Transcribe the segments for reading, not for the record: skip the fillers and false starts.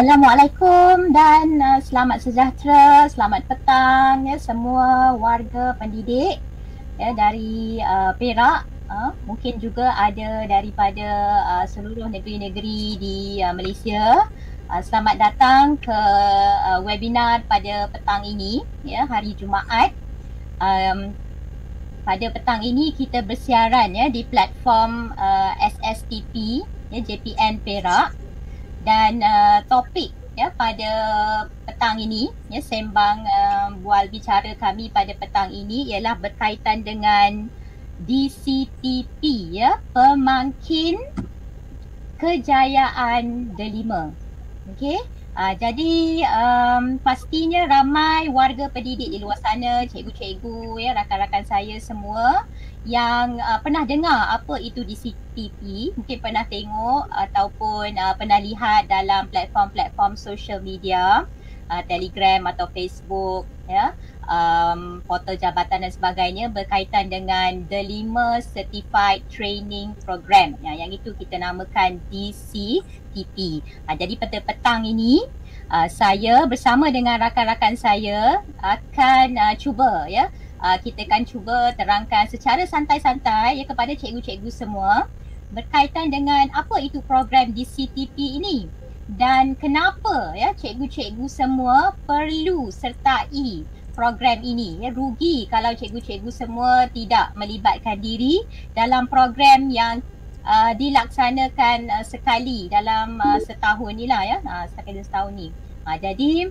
Assalamualaikum dan selamat sejahtera, selamat petang ya semua warga pendidik ya dari Perak, mungkin juga ada daripada seluruh negeri-negeri di Malaysia. Selamat datang ke webinar pada petang ini ya, hari Jumaat. Pada petang ini kita bersiaran ya di platform SSTP ya, JPN Perak. Dan topik ya pada petang ini ya, sembang bual bicara kami pada petang ini ialah berkaitan dengan DCTP ya, Pemangkin Kejayaan Delima. Okey. Jadi pastinya ramai warga pendidik di luar sana, cikgu-cikgu ya, rakan-rakan saya semua yang pernah dengar apa itu DCTP, mungkin pernah tengok ataupun pernah lihat dalam platform-platform social media, Telegram atau Facebook ya, portal jabatan dan sebagainya berkaitan dengan Delima Certified Training Program ya, yang itu kita namakan DCTP. Jadi pada petang ini saya bersama dengan rakan-rakan saya akan cuba ya, kita akan cuba terangkan secara santai-santai ya kepada cikgu-cikgu semua berkaitan dengan apa itu program DCTP ini dan kenapa ya cikgu-cikgu semua perlu sertai program ini ya. Rugi kalau cikgu-cikgu semua tidak melibatkan diri dalam program yang dilaksanakan sekali dalam setahun ni lah ya, sekali setahun ni. Jadi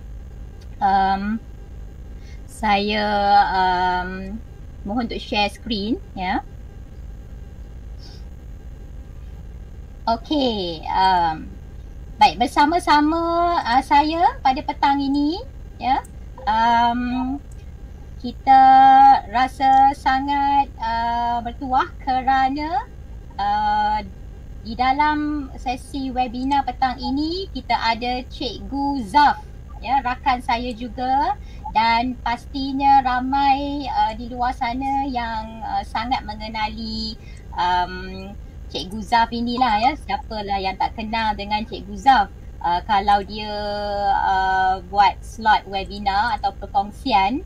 saya mohon untuk share screen ya. Okey, baik, bersama-sama saya pada petang ini ya, kita rasa sangat bertuah kerana di dalam sesi webinar petang ini kita ada Cikgu Zaf ya, rakan saya juga, dan pastinya ramai di luar sana yang sangat mengenali Cikgu Zaf inilah ya. Siapalah yang tak kenal dengan Cikgu Zaf. Kalau dia buat slot webinar atau perkongsian,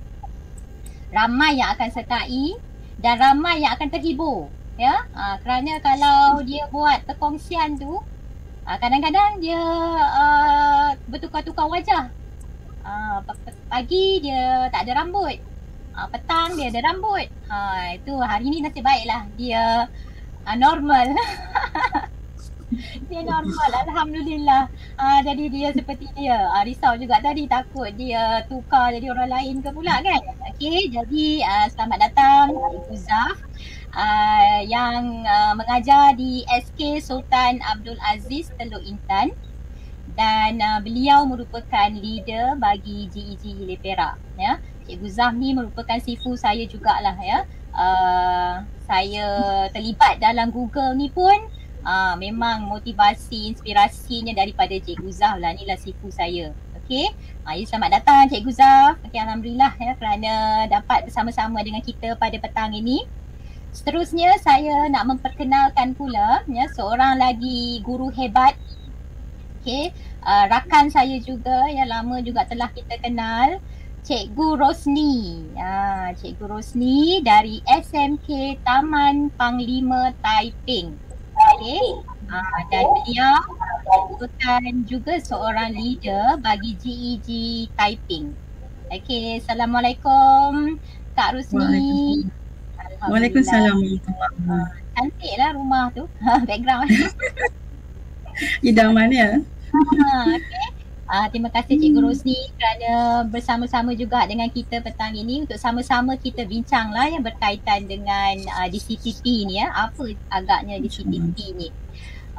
ramai yang akan sertai dan ramai yang akan terhibur ya. Kerana kalau dia buat perkongsian tu, kadang-kadang dia bertukar-tukar wajah. Pagi dia tak ada rambut, petang dia ada rambut. Itu hari ni nasib baiklah dia normal. Dia normal, alhamdulillah. Jadi dia seperti dia. Risau juga tadi, takut dia tukar jadi orang lain ke pula kan. Okey, jadi selamat datang Cikgu Zaf yang mengajar di SK Sultan Abdul Aziz Teluk Intan. Dan beliau merupakan leader bagi GEG Hilir Perak ya. Cikgu Zaf ni merupakan sifu saya jugalah ya. Saya terlibat dalam Google ni pun memang motivasi, inspirasinya daripada Cikgu Zaf lah. Inilah sifu saya. Okey. Jadi selamat datang Cikgu Zaf. Okey, alhamdulillah ya kerana dapat bersama-sama dengan kita pada petang ini. Seterusnya saya nak memperkenalkan pula ya seorang lagi guru hebat. Okay. Rakan saya juga yang lama juga telah kita kenal, Cikgu Rosni. Cikgu Rosni dari SMK Taman Panglima Taiping. Okay. Dan beliau merupakan juga seorang leader bagi GEG Taiping. Okay. Assalamualaikum Kak Rosni. Waalaikumsalam. Cantiklah rumah tu. Background. Idaman ya. Okay. Terima kasih Cikgu Rosni kerana bersama-sama juga dengan kita petang ini untuk sama-sama kita bincanglah yang berkaitan dengan DCTP ni ya. Apa agaknya DCTP ni?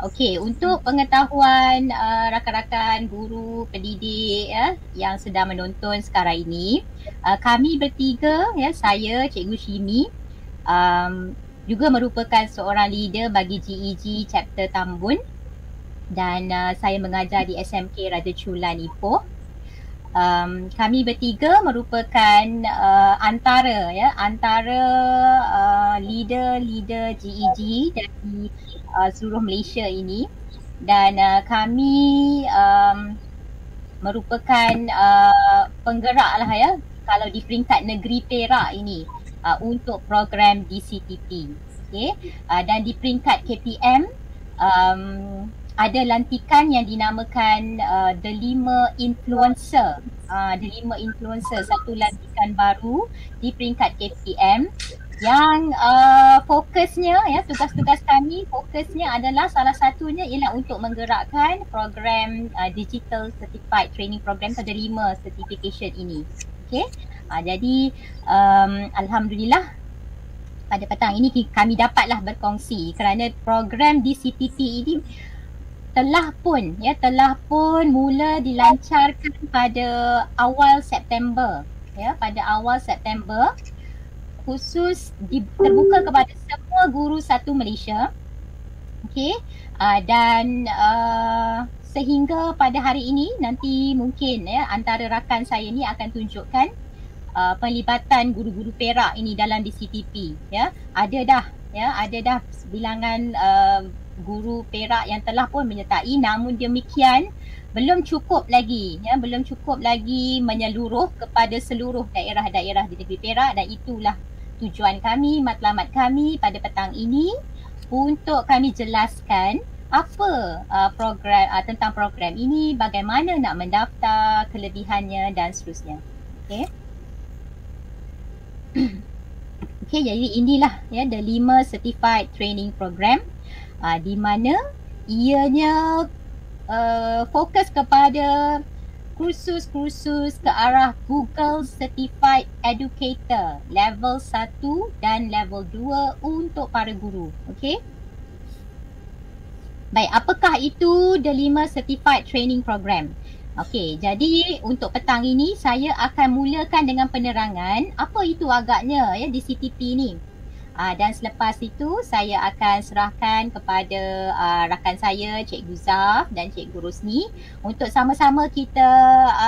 Okey, untuk pengetahuan rakan-rakan guru pendidik ya yang sedang menonton sekarang ini, kami bertiga ya, saya Cikgu Shimi juga merupakan seorang leader bagi GEG Chapter Tambun. Dan saya mengajar di SMK Raja Chulan Ipoh. Kami bertiga merupakan antara leader-leader GEG dari seluruh Malaysia ini. Dan kami merupakan penggerak lah ya kalau di peringkat negeri Perak ini untuk program DCTP. Okay. Dan di peringkat KPM ada lantikan yang dinamakan The 5 Influencer. The 5 Influencer, satu lantikan baru di peringkat KPM yang fokusnya ya, tugas-tugas kami fokusnya adalah salah satunya ialah untuk menggerakkan program Digital Certified Training Program pada 5 certification ini. Okay. Jadi alhamdulillah pada petang ini kami dapatlah berkongsi kerana program DCTP ini telah pun mula dilancarkan pada awal September ya, pada awal September, khusus terbuka kepada semua guru satu Malaysia. Okey, dan sehingga pada hari ini nanti mungkin ya antara rakan saya ni akan tunjukkan pelibatan guru-guru Perak ini dalam DCTP ya. Ada dah bilangan guru Perak yang telah pun menyertai, namun demikian belum cukup lagi menyeluruh kepada seluruh daerah-daerah di negeri Perak, dan itulah tujuan kami, matlamat kami pada petang ini untuk kami jelaskan apa program tentang program ini, bagaimana nak mendaftar, kelebihannya dan seterusnya. Okey. Okey, jadi inilah ya the 5 Certified Training Program di mana ianya fokus kepada kursus-kursus ke arah Google Certified Educator level 1 dan level 2 untuk para guru. Okey. Baik, apakah itu the 5 Certified Training Program? Okey, jadi untuk petang ini saya akan mulakan dengan penerangan apa itu agaknya ya DCTP ni. Dan selepas itu saya akan serahkan kepada rakan saya Cikgu Zaf dan Cikgu Rosni untuk sama-sama kita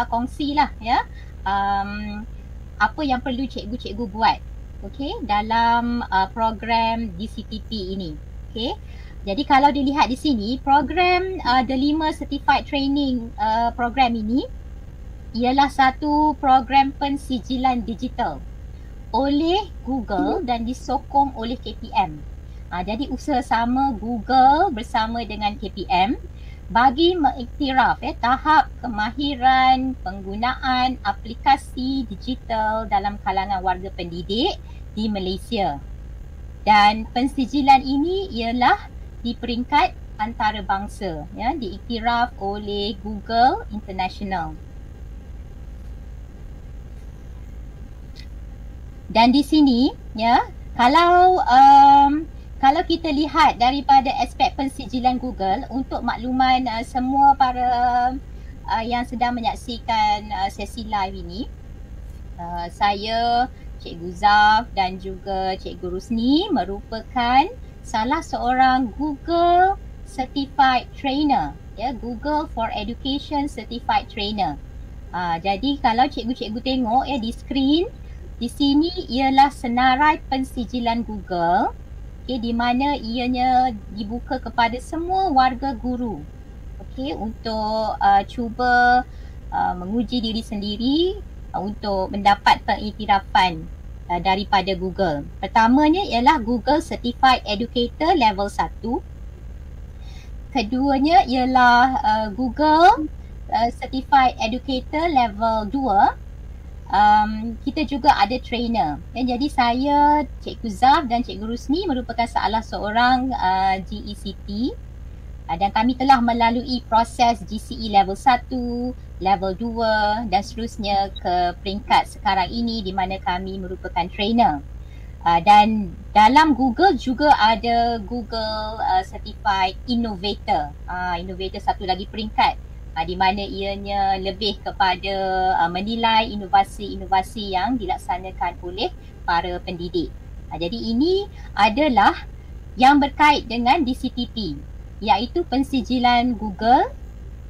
kongsilah ya apa yang perlu cikgu-cikgu buat okey dalam program DCTP ini. Okey. Jadi kalau dilihat di sini program The 5 Certified Training program ini ialah satu program pensijilan digital oleh Google dan disokong oleh KPM. Jadi usaha sama Google bersama dengan KPM bagi mengiktiraf tahap kemahiran penggunaan aplikasi digital dalam kalangan warga pendidik di Malaysia. Dan pensijilan ini ialah di peringkat antarabangsa ya, diiktiraf oleh Google International. Dan di sini ya, kalau kita lihat daripada aspek pensijilan Google, untuk makluman semua para yang sedang menyaksikan sesi live ini, saya, Cikgu Zaf dan juga Cikgu Rusni merupakan salah seorang Google Certified Trainer ya, Google for Education Certified Trainer. Jadi kalau cikgu-cikgu tengok ya di skrin, di sini ialah senarai pensijilan Google, okay, di mana ianya dibuka kepada semua warga guru, okay, untuk cuba menguji diri sendiri untuk mendapat pengiktirafan daripada Google. Pertamanya ialah Google Certified Educator level 1. Keduanya ialah Google Certified Educator level 2. Kita juga ada trainer. Jadi saya, Cikgu Zaf dan Cikgu Rusni merupakan salah seorang GECT dan kami telah melalui proses GCE level 1, level 2 dan seterusnya ke peringkat sekarang ini di mana kami merupakan trainer. Dan dalam Google juga ada Google Certified Innovator. Innovator satu lagi peringkat di mana ianya lebih kepada menilai inovasi-inovasi yang dilaksanakan oleh para pendidik. Jadi ini adalah yang berkait dengan DCTP, iaitu pensijilan Google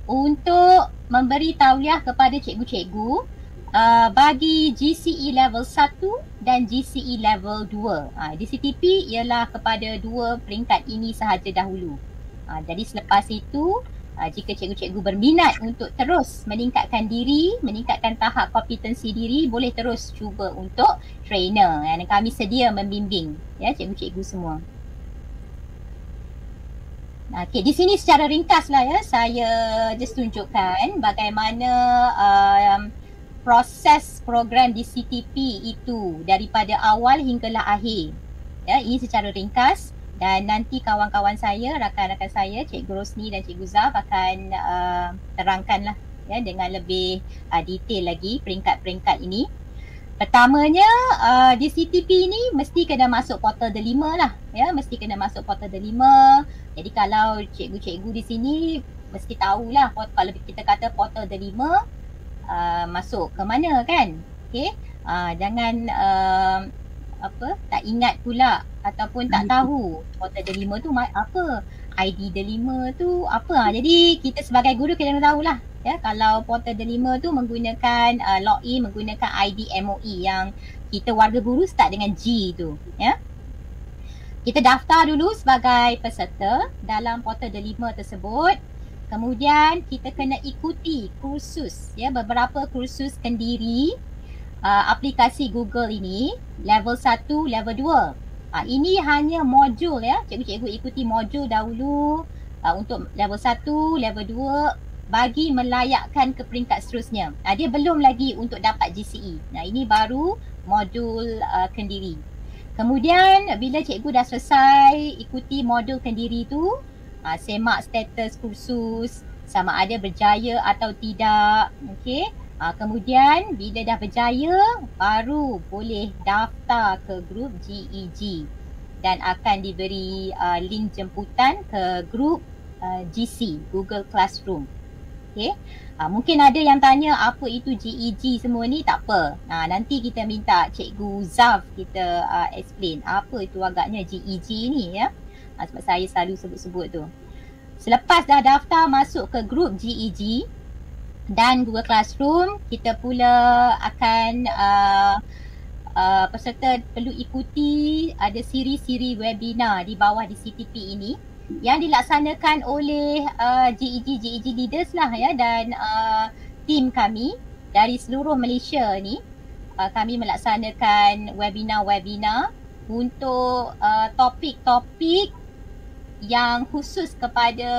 untuk memberi tauliah kepada cikgu-cikgu bagi GCE level 1 dan GCE level 2. DCTP ialah kepada dua peringkat ini sahaja dahulu. Jadi selepas itu Jika cikgu-cikgu berminat untuk terus meningkatkan diri, meningkatkan tahap kompetensi diri, boleh terus cuba untuk trainer. Dan kami sedia membimbing ya cikgu-cikgu semua. Okay, di sini secara ringkas lah ya, saya just tunjukkan bagaimana proses program di CTP itu daripada awal hinggalah akhir. Ya, ini secara ringkas. Dan nanti kawan-kawan saya, rakan-rakan saya, Cikgu Rosni dan Cikgu Zaf akan terangkanlah ya dengan lebih detail lagi peringkat-peringkat ini. Pertamanya di CTP ni mesti kena masuk portal delima lah ya, mesti kena masuk portal delima. Jadi kalau cikgu-cikgu di sini mesti tahulah kalau kita kata portal delima masuk ke mana kan. Okey. Jangan tak ingat pula ataupun tak tahu portal delima tu apa, ID delima tu apa. Jadi kita sebagai guru kita kena tahulah ya, kalau portal delima tu menggunakan login menggunakan ID MOE yang kita warga guru start dengan G tu ya. Kita daftar dulu sebagai peserta dalam portal delima tersebut. Kemudian kita kena ikuti kursus ya, beberapa kursus kendiri aplikasi Google ini, level 1, level 2. Ini hanya modul ya, cikgu-cikgu ikuti modul dahulu untuk level 1, level 2 bagi melayakkan ke peringkat seterusnya. Dia belum lagi untuk dapat GCE. Ini baru modul kendiri. Kemudian bila cikgu dah selesai ikuti modul kendiri tu, semak status kursus sama ada berjaya atau tidak. Okey. Kemudian bila dah berjaya baru boleh daftar ke grup GEG dan akan diberi link jemputan ke grup GC, Google Classroom. Okay. Mungkin ada yang tanya apa itu GEG semua ni, tak apa. Nanti kita minta Cikgu Zaf kita explain apa itu agaknya GEG ni ya. Sebab saya selalu sebut-sebut tu. Selepas dah daftar masuk ke grup GEG dan Google Classroom, kita pula akan peserta perlu ikuti ada siri-siri webinar di bawah di CTP ini yang dilaksanakan oleh GEG leaders lah ya, dan tim kami dari seluruh Malaysia ni. Kami melaksanakan webinar-webinar untuk topik-topik yang khusus kepada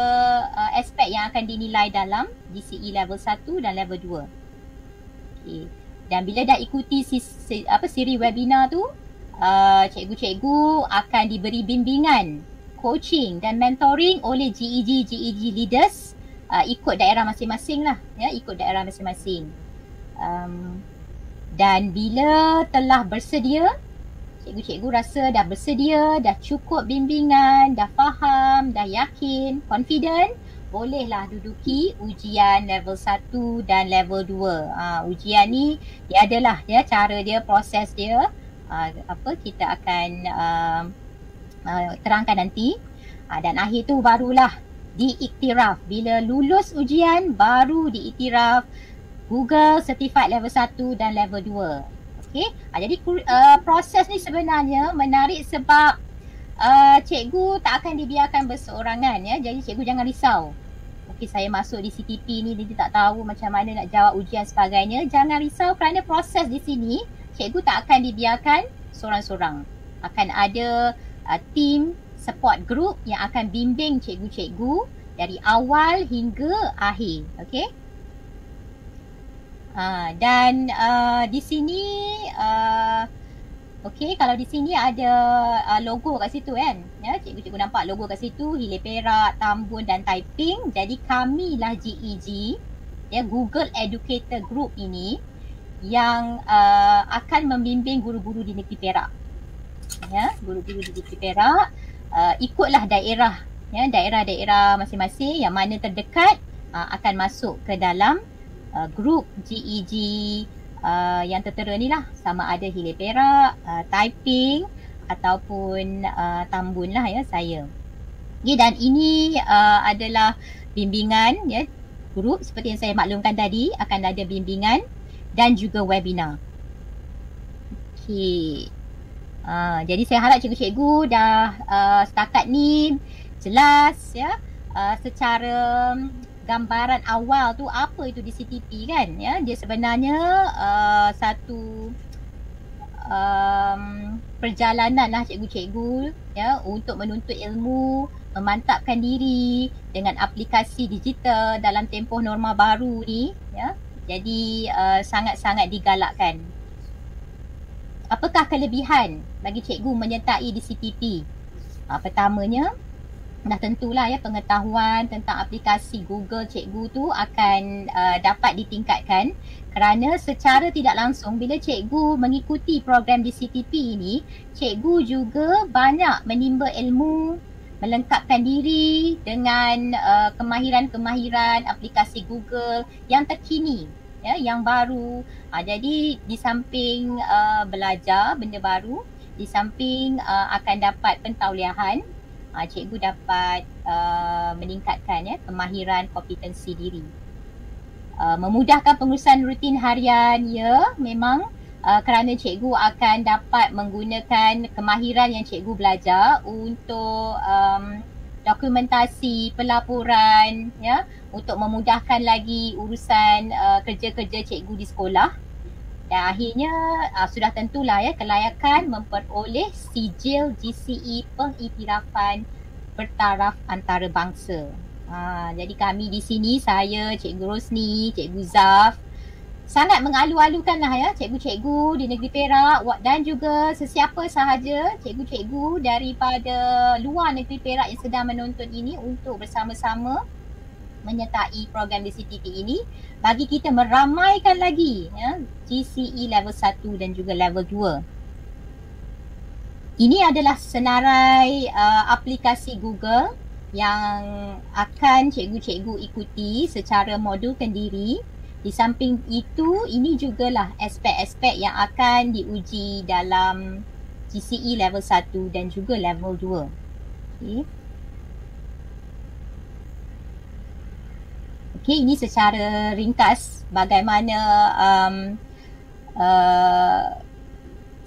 aspek yang akan dinilai dalam GCE level 1 dan level 2. Okay. Dan bila dah ikuti siri webinar tu, cikgu-cikgu akan diberi bimbingan, coaching dan mentoring oleh GEG leaders ikut daerah masing-masing lah ya, ikut daerah masing-masing. Dan bila telah bersedia, cikgu-cikgu rasa dah bersedia, dah cukup bimbingan, dah faham, dah yakin, confident, bolehlah duduki ujian level 1 dan level 2. Ujian ni dia adalah dia cara dia, proses dia, kita akan terangkan nanti. Dan akhir tu barulah diiktiraf. Bila lulus ujian baru diiktiraf Google Certified level 1 dan level 2. Okay. Jadi proses ni sebenarnya menarik sebab cikgu tak akan dibiarkan berseorangan ya. Jadi cikgu jangan risau. Okay, saya masuk di CTP ni, dia tak tahu macam mana nak jawab ujian sebagainya. Jangan risau kerana proses di sini cikgu tak akan dibiarkan seorang-seorang. Akan ada tim support group yang akan bimbing cikgu-cikgu dari awal hingga akhir. Okay. Dan di sini kalau di sini ada logo kat situ kan ya, cikgu-cikgu nampak logo kat situ, Hileh Perak, Tambun dan Taiping. Jadi kamilah GEG ya, Google Educator Group ini yang akan membimbing guru-guru di negeri Perak ya, guru-guru di negeri Perak. Ikutlah daerah ya, daerah-daerah masing-masing yang mana terdekat akan masuk ke dalam grup GEG yang tertera ni lah, sama ada Hileh Perak, Taiping ataupun Tambun lah ya saya. Okay, dan ini adalah bimbingan ya, grup seperti yang saya maklumkan tadi, akan ada bimbingan dan juga webinar. Okay. Jadi saya harap cikgu-cikgu dah setakat ni jelas ya, secara gambaran awal tu apa itu DCTP kan, ya. Dia sebenarnya satu perjalanan lah cikgu-cikgu, ya, untuk menuntut ilmu, memantapkan diri dengan aplikasi digital dalam tempoh norma baru ni, ya. Jadi sangat-sangat digalakkan. Apakah kelebihan bagi cikgu menyertai DCTP? Pertamanya, dah tentulah ya, pengetahuan tentang aplikasi Google cikgu tu akan dapat ditingkatkan, kerana secara tidak langsung bila cikgu mengikuti program DCTP ini, cikgu juga banyak menimba ilmu, melengkapkan diri dengan kemahiran-kemahiran aplikasi Google yang terkini, ya, yang baru. Jadi di samping belajar benda baru, di samping akan dapat pentauliahan, cikgu dapat meningkatkan ya kemahiran kompetensi diri. Memudahkan pengurusan rutin harian, ya, memang kerana cikgu akan dapat menggunakan kemahiran yang cikgu belajar untuk dokumentasi, pelaporan, ya, untuk memudahkan lagi urusan kerja-kerja cikgu di sekolah. Dan akhirnya sudah tentulah ya kelayakan memperoleh sijil GCE pengiktirafan bertaraf antarabangsa. Jadi kami di sini, saya, Cikgu Rosni, Cikgu Zaf, sangat mengalu-alukan lah ya cikgu-cikgu di negeri Perak dan juga sesiapa sahaja cikgu-cikgu daripada luar negeri Perak yang sedang menonton ini untuk bersama-sama menyertai program DCTP ini bagi kita meramaikan lagi ya GCE level 1 dan juga level 2. Ini adalah senarai aplikasi Google yang akan cikgu-cikgu ikuti secara modulkan diri. Di samping itu, ini jugalah aspek-aspek yang akan diuji dalam GCE level 1 dan juga level 2. Okay. Okay, ini secara ringkas bagaimana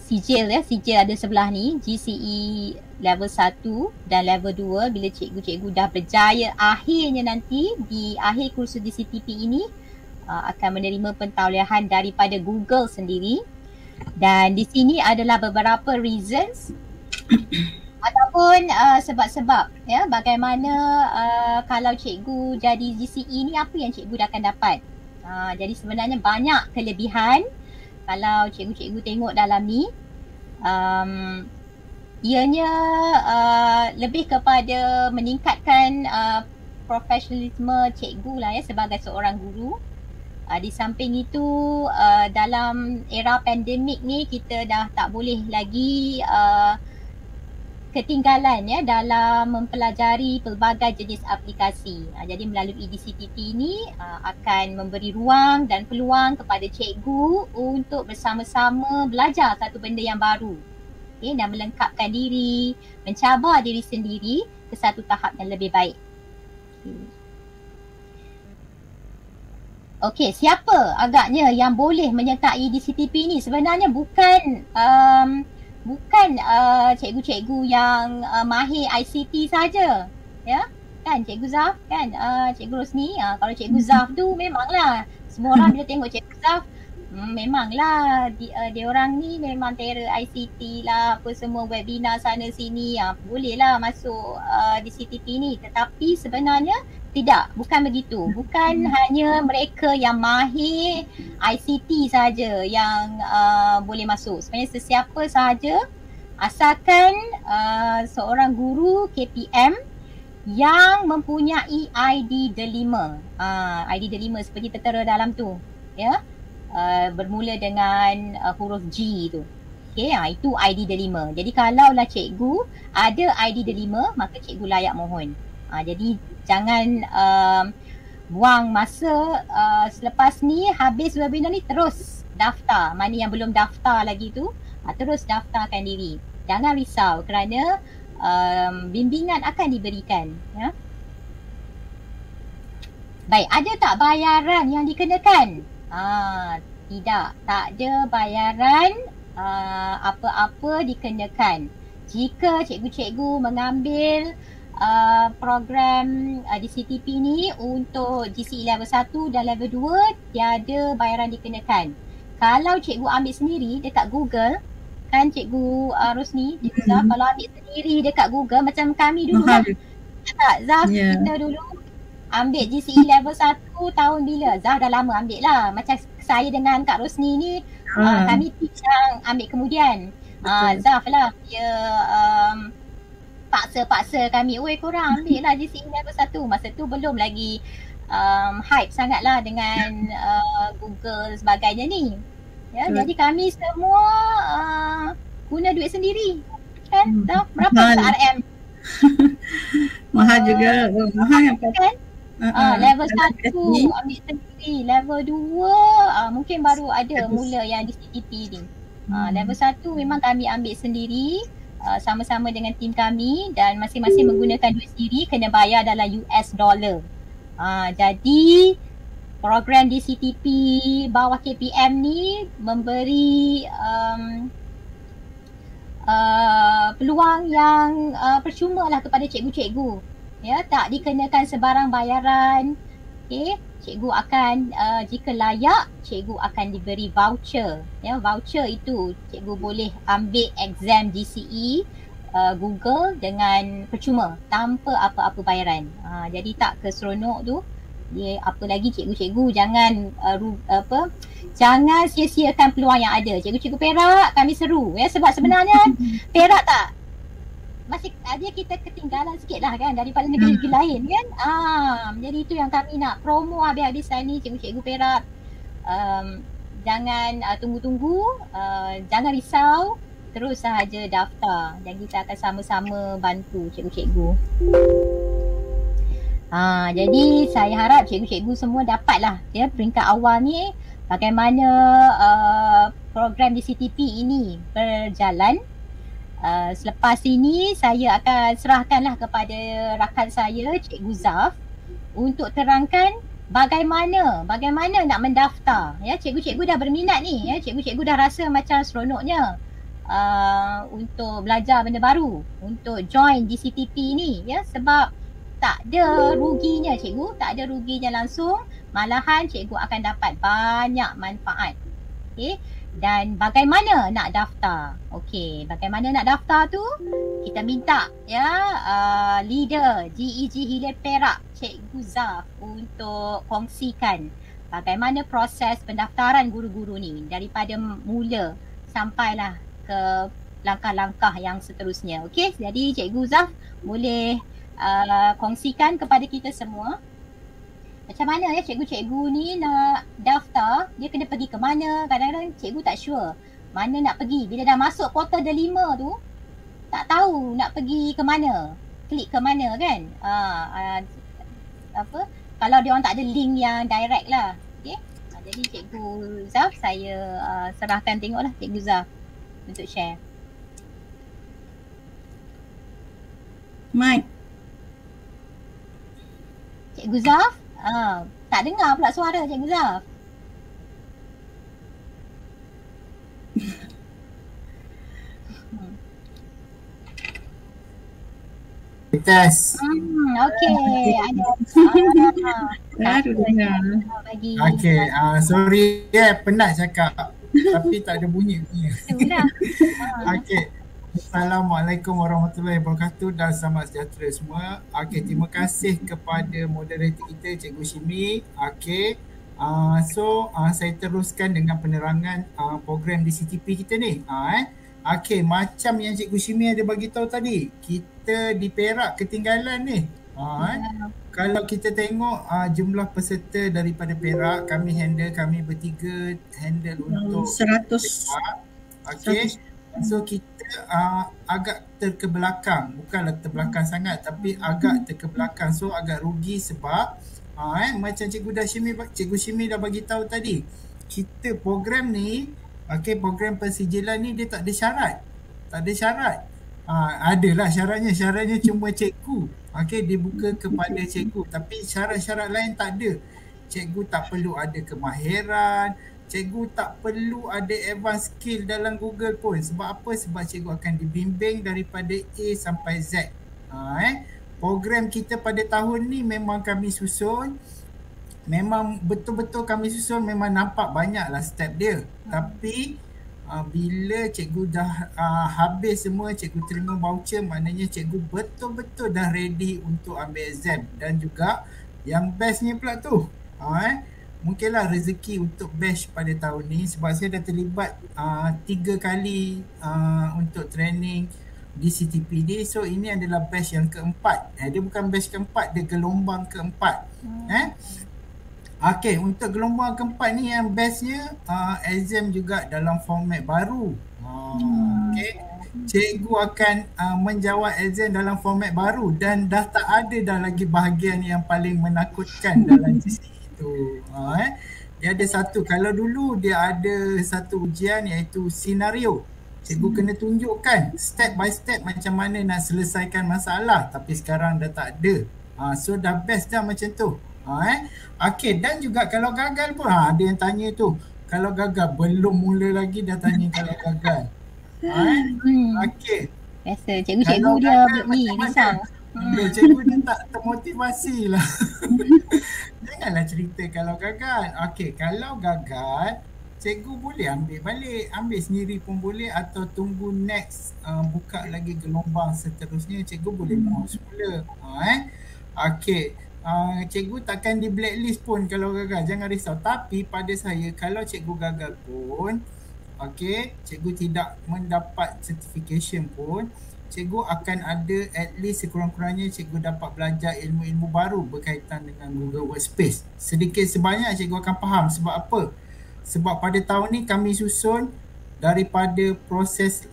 sijil ya, sijil ada sebelah ni, GCE level 1 dan level 2. Bila cikgu-cikgu dah berjaya akhirnya nanti di akhir kursus DCTP ini akan menerima pentauliahan daripada Google sendiri. Dan di sini adalah beberapa reasons ataupun sebab-sebab ya bagaimana kalau cikgu jadi GCE ni apa yang cikgu akan dapat. Jadi sebenarnya banyak kelebihan kalau cikgu-cikgu tengok dalam ni. Ianya lebih kepada meningkatkan profesionalisme cikgu lah ya sebagai seorang guru. Di samping itu dalam era pandemik ni kita dah tak boleh lagi ketinggalan ya dalam mempelajari pelbagai jenis aplikasi. Jadi melalui DCTP ini akan memberi ruang dan peluang kepada cikgu untuk bersama-sama belajar satu benda yang baru. Okay, dan melengkapkan diri, mencabar diri sendiri ke satu tahap yang lebih baik. Okey, siapa agaknya yang boleh menyertai DCTP ni? Sebenarnya bukan cikgu-cikgu yang mahir ICT saja, ya kan Cikgu Zaf kan, Cikgu Rosni. Kalau Cikgu Zaf tu memanglah semua orang bila tengok Cikgu Zaf memanglah dia orang ni memang terror ICT lah, apa semua webinar sana sini, bolehlah masuk DCTP ni. Tetapi sebenarnya tidak, bukan begitu. Bukan hanya mereka yang mahir ICT saja yang boleh masuk. Sebenarnya sesiapa sahaja asalkan seorang guru KPM yang mempunyai ID Delima. ID Delima seperti tertera dalam tu, ya. Bermula dengan huruf G tu. Okay, itu ID Delima. Jadi kalaulah cikgu ada ID Delima, maka cikgu layak mohon. Jadi jangan buang masa selepas ni, habis webinar ni terus daftar. Mana yang belum daftar lagi tu, terus daftarkan diri. Jangan risau kerana bimbingan akan diberikan. Ya. Baik, ada tak bayaran yang dikenakan? Tidak, tak ada bayaran apa-apa dikenakan. Jika cikgu-cikgu mengambil program di CTP ni untuk GCE level 1 dan level 2 tiada bayaran dikenakan. Kalau cikgu ambil sendiri dekat Google, kan cikgu Rosni, cikgu Zaf, kalau ambil sendiri dekat Google macam kami dulu lah. Tak, Zaf, kita dulu ambil GCE level 1 tahun bila? Zaf dah lama ambil lah. Macam saya dengan Kak Rosni ni, kami yang ambil kemudian. Zaf lah, dia paksa kami, oi korang ambil lah GCE level 1. Masa tu belum lagi hype sangat lah dengan Google sebagainya ni. Ya, jadi kami semua guna duit sendiri. Kan? Berapa RM? Mahal juga. Mahal kan? Level 1 ambil sendiri. Level 2 mungkin baru ada mula yang di CTP ni. Level 1 memang kami ambil sendiri sama-sama dengan tim kami dan masing-masing menggunakan duit sendiri, kena bayar dalam US dollar. Jadi program di CTP bawah KPM ni memberi peluang yang percuma lah kepada cikgu-cikgu. Ya, tak dikenakan sebarang bayaran. Okay, cikgu akan jika layak, cikgu akan diberi voucher. Ya, voucher itu cikgu boleh ambil exam GCE Google dengan percuma tanpa apa-apa bayaran. Jadi tak keseronok tu. Dia apa lagi cikgu-cikgu jangan jangan sia-siakan peluang yang ada. Cikgu-cikgu Perak kami seru ya, sebab sebenarnya Perak tak masih ada kita ketinggalan sikit lah kan daripada negeri-negeri lain kan. Jadi itu yang kami nak promo habis-habisan ni, cikgu-cikgu Perak. Jangan tunggu-tunggu, jangan risau, terus sahaja daftar dan kita akan sama-sama bantu cikgu-cikgu. Jadi saya harap cikgu-cikgu semua dapatlah ya peringkat awal ni bagaimana program di CTP ini berjalan. Selepas ini saya akan serahkanlah kepada rakan saya Cikgu Zaf untuk terangkan bagaimana nak mendaftar. Ya, cikgu-cikgu dah berminat ni ya, cikgu-cikgu dah rasa macam seronoknya untuk belajar benda baru, untuk join di CTP ni ya, sebab tak ada ruginya cikgu, tak ada ruginya langsung, malahan cikgu akan dapat banyak manfaat. Okey, dan bagaimana nak daftar? Okey, bagaimana nak daftar tu kita minta ya leader GEG Hilir Perak Cikgu Zaf untuk kongsikan bagaimana proses pendaftaran guru-guru ni daripada mula sampailah ke langkah-langkah yang seterusnya. Okey, jadi Cikgu Zaf boleh kongsikan kepada kita semua macam mana ya cikgu-cikgu ni nak daftar, dia kena pergi ke mana. Kadang-kadang cikgu tak sure mana nak pergi. Bila dah masuk portal D5 tu, tak tahu nak pergi ke mana, klik ke mana kan. Kalau dia orang tak ada link yang direct lah. Okay? Jadi Cikgu Zaf, saya serahkan tengoklah Cikgu Zaf untuk share. Mike. Cikgu Zaf, tak dengar pula suara Cikgu Zaf. Tes. Okey. Baru dengar. Okey, sorry penat cakap tapi tak ada bunyi. Okey. Assalamualaikum warahmatullahi wabarakatuh dan selamat sejahtera semua. Okey, terima kasih kepada moderator kita Cikgu Shimi. Okey. Saya teruskan dengan penerangan program di CTP kita ni. Okey, macam yang Cikgu Shimi ada bagi tahu tadi, kita di Perak ketinggalan ni. Kalau kita tengok jumlah peserta daripada Perak, kami bertiga handle untuk 100. Okey. So kita agak terkebelakang, bukanlah terbelakang sangat tapi agak terkebelakang. So agak rugi sebab macam Cikgu Shimi dah bagi tahu tadi, kita program ni, okey, program persijilan ni dia tak ada syarat. Tak ada syarat. Adalah syaratnya cuma cikgu. Okey, dibuka kepada cikgu, tapi syarat-syarat lain tak ada. Cikgu tak perlu ada kemahiran, cikgu tak perlu ada advanced skill dalam Google pun. Sebab apa? Sebab cikgu akan dibimbing daripada A sampai Z. program kita pada tahun ni memang kami susun, memang betul-betul kami susun, memang nampak banyaklah step dia. Tapi bila cikgu dah habis semua, cikgu terima voucher, maknanya cikgu betul-betul dah ready untuk ambil exam. Dan juga yang bestnya pula tu, mungkinlah rezeki untuk batch pada tahun ni, sebab saya dah terlibat 3 kali untuk training di CTPD. So ini adalah batch yang keempat. Dia bukan batch keempat, dia gelombang keempat. Okey, untuk gelombang keempat ni yang bestnya exam juga dalam format baru. Okey, cikgu akan menjawab exam dalam format baru dan dah tak ada dah lagi bahagian yang paling menakutkan dalam GC itu. Dia ada satu, kalau dulu dia ada satu ujian iaitu senario. Cikgu kena tunjukkan step by step macam mana nak selesaikan masalah, tapi sekarang dah tak ada. So dah best dah macam tu. Okey, dan juga kalau gagal pun ada yang tanya tu, kalau gagal belum mula lagi dah tanya kalau gagal. Okey. Biasa cikgu dia ni risau. Cikgu dia tak termotivasi lah. Janganlah cerita kalau gagal. Okey, kalau gagal cikgu boleh ambil balik, ambil sendiri pun boleh, atau tunggu next buka lagi gelombang seterusnya, cikgu boleh mau semula. Okey. Cikgu takkan di blacklist pun kalau gagal, jangan risau. Tapi pada saya, kalau cikgu gagal pun, cikgu tidak mendapat certification pun, cikgu akan ada at least sekurang-kurangnya cikgu dapat belajar ilmu-ilmu baru berkaitan dengan Google Workspace. Sedikit sebanyak cikgu akan faham. Sebab apa? Sebab pada tahun ni kami susun daripada proses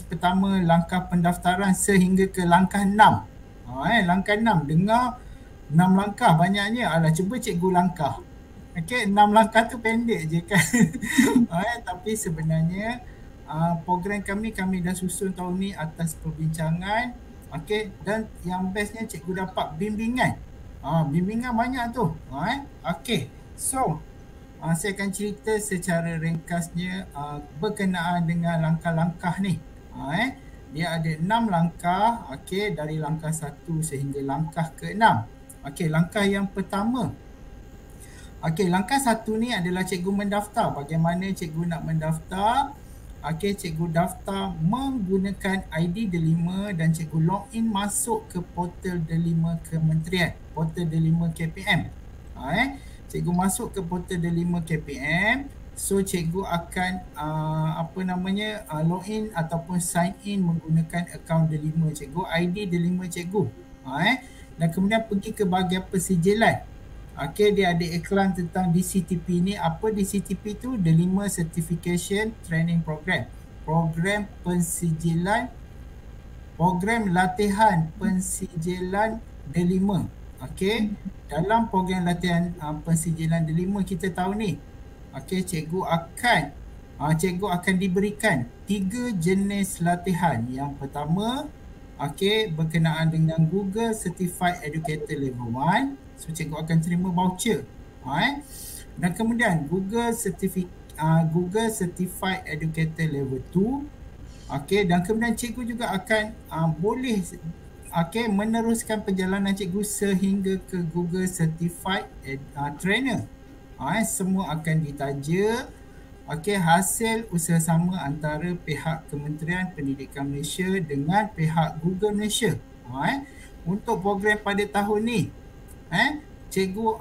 pertama langkah pendaftaran sehingga ke langkah 6. Langkah 6, dengar 6 langkah banyaknya. Cuba cikgu langkah. 6 langkah tu pendek je kan. Tapi sebenarnya program kami dah susun tahun ni atas perbincangan. Dan yang bestnya cikgu dapat bimbingan. Bimbingan banyak tu. So saya akan cerita secara ringkasnya berkenaan dengan langkah-langkah ni. Dia ada 6 langkah, dari langkah 1 sehingga langkah ke-6. Langkah yang pertama. Langkah 1 ni adalah cikgu mendaftar. Bagaimana cikgu nak mendaftar? Cikgu daftar menggunakan ID D5 dan cikgu login masuk ke portal D5 Kementerian, portal D5 KPM. Cikgu masuk ke portal D5 KPM. So cikgu akan login ataupun sign in menggunakan akaun D5 cikgu, ID D5 cikgu. Dan kemudian pergi ke bahagian persijilan. Dia ada iklan tentang DCTP ni. Apa DCTP tu? D5 Certification Training Program. Program pensijilan, program latihan pensijilan D5. Dalam program latihan pensijilan D5 kita tahu ni, cikgu akan diberikan 3 jenis latihan. Yang pertama, berkenaan dengan Google Certified Educator Level 1. So cikgu akan terima voucher. Dan kemudian Google Certified Educator Level 2. Dan kemudian cikgu juga akan boleh meneruskan perjalanan cikgu sehingga ke Google Certified Trainer. Semua akan ditaja hasil usaha-sama antara pihak Kementerian Pendidikan Malaysia dengan pihak Google Malaysia. Untuk program pada tahun ni, cikgu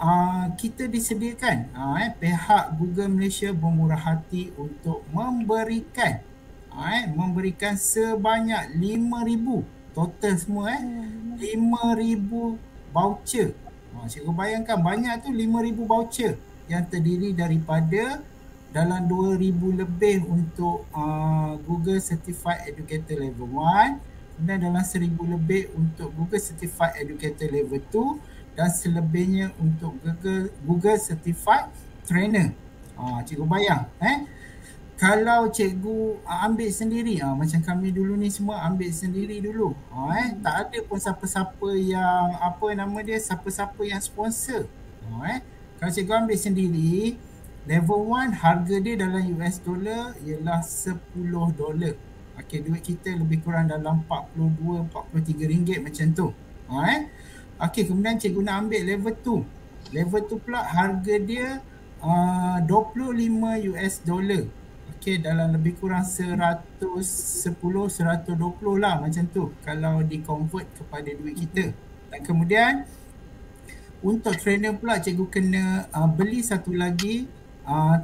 kita disediakan pihak Google Malaysia bermurah hati untuk memberikan sebanyak 5,000 total semua 5,000 voucher. Cikgu bayangkan banyak tu, 5,000 voucher yang terdiri daripada dalam 2,000 lebih untuk Google Certified Educator Level 1, dan dalam 1,000 lebih untuk Google Certified Educator Level 2, dan selebihnya untuk Google Certified Trainer. Cikgu bayang kalau cikgu ambil sendiri, macam kami dulu ni semua ambil sendiri dulu, tak ada pun siapa-siapa yang siapa-siapa yang sponsor. Kalau cikgu ambil sendiri, level 1 harga dia dalam US dollar ialah $10. Okey, duit kita lebih kurang dalam 42 43 ringgit macam tu. Okey, kemudian cikgu nak ambil level 2. Level 2 pula harga dia 25 US dollar. Okey, dalam lebih kurang 110 120 lah macam tu kalau di-convert kepada duit kita. Dan kemudian untuk trainer pula cikgu kena beli satu lagi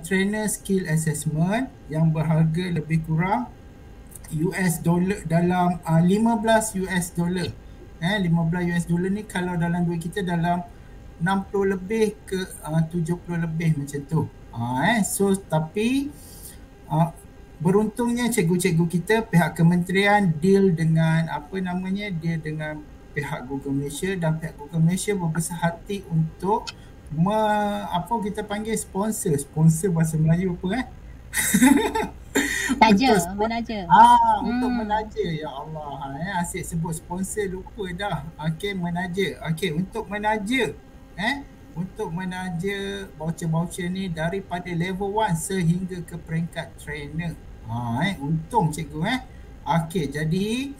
trainer skill assessment yang berharga lebih kurang US dollar dalam 15 US dollar. 15 US dollar ni kalau dalam duit kita dalam 60 lebih ke 70 lebih macam tu. So tapi beruntungnya cikgu-cikgu kita pihak kementerian deal dengan deal dengan pihak Google Malaysia, dan pihak Google Malaysia berbesar hati untuk kita panggil sponsor bahasa Melayu apa menaja. Untuk menaja, ya Allah, asyik sebut sponsor lupa dah. Okey, menaja. Okey, untuk menaja untuk menaja voucher-voucher ni daripada level 1 sehingga ke peringkat trainer. Untung cikgu. Okey, jadi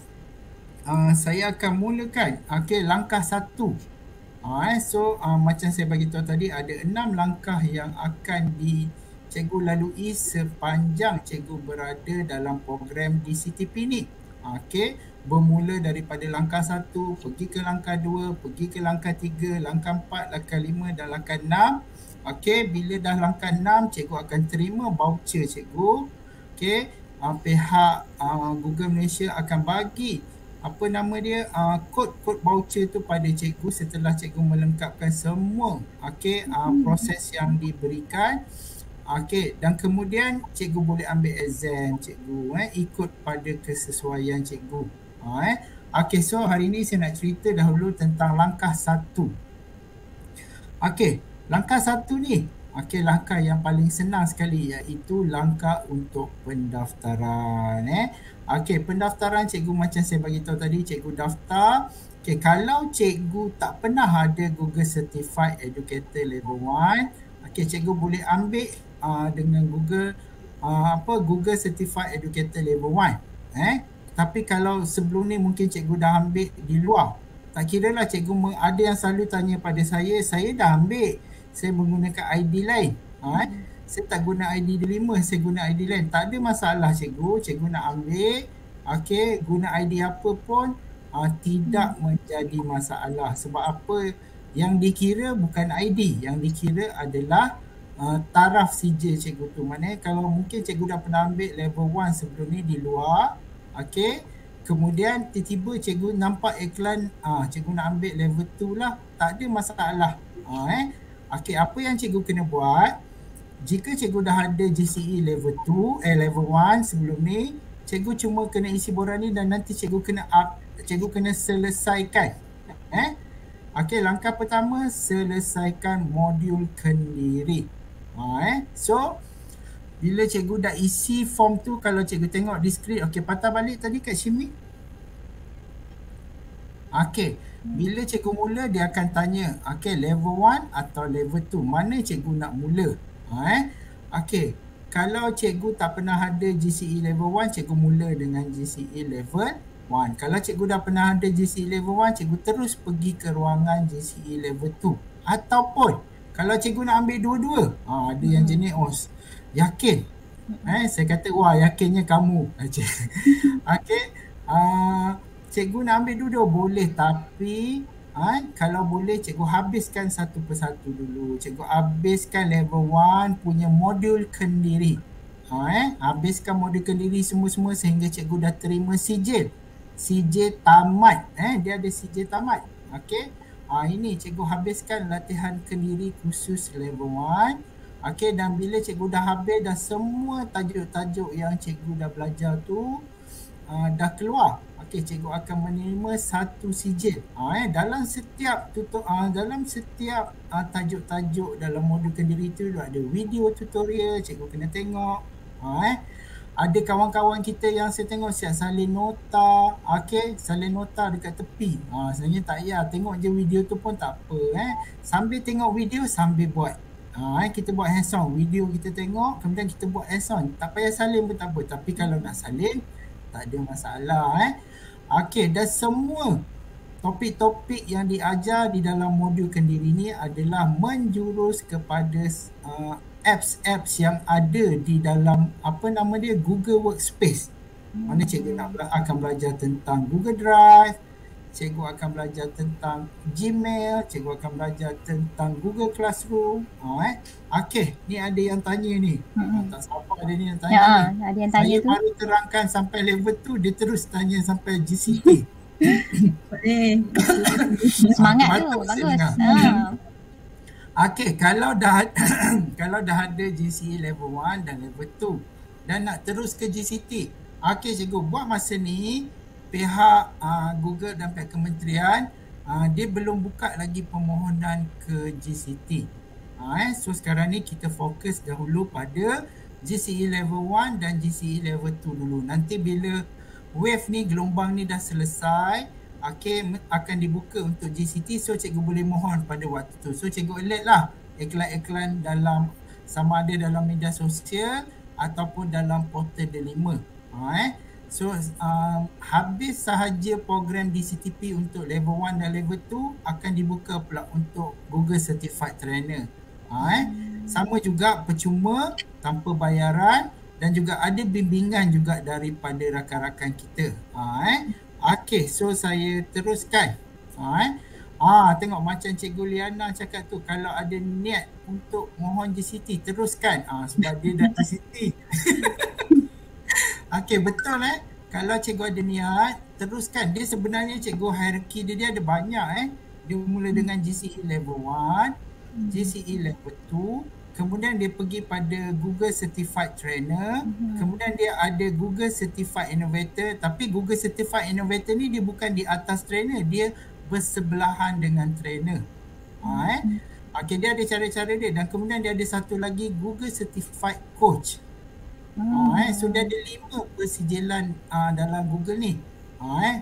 saya akan mulakan langkah 1. Macam saya bagi tahu tadi, ada 6 langkah yang akan cikgu lalui sepanjang cikgu berada dalam program DCTP ni. Bermula daripada langkah 1, pergi ke langkah 2, pergi ke langkah 3, langkah 4, langkah 5 dan langkah 6. Bila dah langkah 6, cikgu akan terima voucher cikgu. Pihak Google Malaysia akan bagi kod voucher tu pada cikgu setelah cikgu melengkapkan semua proses yang diberikan. Dan kemudian cikgu boleh ambil exam cikgu ikut pada kesesuaian cikgu. So hari ni saya nak cerita dahulu tentang langkah 1. Langkah 1 ni langkah yang paling senang sekali, iaitu langkah untuk pendaftaran. Pendaftaran cikgu macam saya bagi tahu tadi, cikgu daftar. Kalau cikgu tak pernah ada Google Certified Educator Level 1, cikgu boleh ambil dengan Google Certified Educator Level 1. Tapi kalau sebelum ni mungkin cikgu dah ambil di luar, tak kira lah cikgu ada yang selalu tanya pada saya dah ambil, saya menggunakan ID lain. Saya tak guna ID D5, saya guna ID lain. Tak ada masalah cikgu nak ambil guna ID apa pun tidak menjadi masalah. Sebab apa? Yang dikira bukan ID, yang dikira adalah taraf sijil cikgu tu. Maknanya kalau mungkin cikgu dah pernah ambil level 1 sebelum ni di luar, kemudian tiba-tiba cikgu nampak iklan cikgu nak ambil level 2 lah, tak ada masalah. Apa yang cikgu kena buat, jika cikgu dah ada GCE level 1 sebelum ni, cikgu cuma kena isi borang ni dan nanti cikgu kena selesaikan. Langkah pertama, selesaikan modul kendiri. So bila cikgu dah isi form tu, kalau cikgu tengok di skrin, patah balik tadi Kak Syimi. Bila cikgu mula, dia akan tanya level 1 atau level 2, mana cikgu nak mula. Kalau cikgu tak pernah ada GCE level 1, cikgu mula dengan GCE level 1. Kalau cikgu dah pernah ada GCE level 1, cikgu terus pergi ke ruangan GCE level 2. Ataupun kalau cikgu nak ambil dua-dua, ada yang jenis yakin. Saya kata, wah, yakinnya kamu. Cikgu nak ambil dua-dua boleh, tapi kalau boleh cikgu habiskan satu persatu dulu. Cikgu habiskan level 1 punya modul kendiri. Habiskan modul kendiri semua-semua sehingga cikgu dah terima sijil tamat. Dia ada sijil tamat. Ini cikgu habiskan latihan kendiri khusus level 1. Dan bila cikgu dah habis, dah semua tajuk-tajuk yang cikgu dah belajar tu dah keluar, cikgu akan menerima satu sijil. Dalam setiap tajuk-tajuk dalam modul kendiri tu ada video tutorial, cikgu kena tengok. Ada kawan-kawan kita yang saya tengok siap salin nota, salin nota dekat tepi. Sebenarnya tak payah, tengok je video tu pun tak apa. Sambil tengok video, sambil buat. Kita buat hands on, video kita tengok, kemudian kita buat hands on. Tak payah salin pun tak apa. Tapi kalau nak salin, tak ada masalah. Okey, dan semua topik-topik yang diajar di dalam modul Kendiri ni adalah menjurus kepada apps-apps yang ada di dalam Google Workspace. Mana cikgu akan belajar tentang Google Drive, cikgu akan belajar tentang Gmail, cikgu akan belajar tentang Google Classroom. Okey, ni ada yang tanya ni. Tak siapa ada ni yang tanya ni. Ada yang tanya Saya tu. baru terangkan sampai level tu, dia terus tanya sampai GCT. Boleh. Semangat tu, bagus. Okey, kalau dah kalau dah ada GCE level 1 dan level 2 dan nak terus ke GCT. Okey cikgu, buat masa ni pihak Google dan pihak kementerian dia belum buka lagi permohonan ke GCT. So sekarang ni kita fokus dahulu pada GCE level 1 dan GCE level 2 dulu. Nanti bila wave ni, gelombang ni dah selesai, akan dibuka untuk GCT, so cikgu boleh mohon pada waktu tu. So cikgu alert lah iklan-iklan dalam, sama ada dalam media sosial ataupun dalam portal D5. So habis sahaja program DCTP untuk level 1 dan level 2 akan dibuka pula untuk Google Certified Trainer. Sama juga percuma, tanpa bayaran, dan juga ada bimbingan juga daripada rakan-rakan kita. Okey, so saya teruskan. Tengok macam Cikgu Liana cakap tu, kalau ada niat untuk mohon GCT, teruskan. Sebab dia dah GCT. Okey, betul kalau cikgu ada niat, teruskan. Dia sebenarnya cikgu hierarki dia ada banyak Dia mula dengan GCE level 1, GCE level 2, kemudian dia pergi pada Google Certified Trainer, kemudian dia ada Google Certified Innovator, tapi Google Certified Innovator ni dia bukan di atas trainer, dia bersebelahan dengan trainer. Okey, dia ada cara-cara dia, dan kemudian dia ada satu lagi Google Certified Coach. So dia ada 5 persijilan dalam Google ni.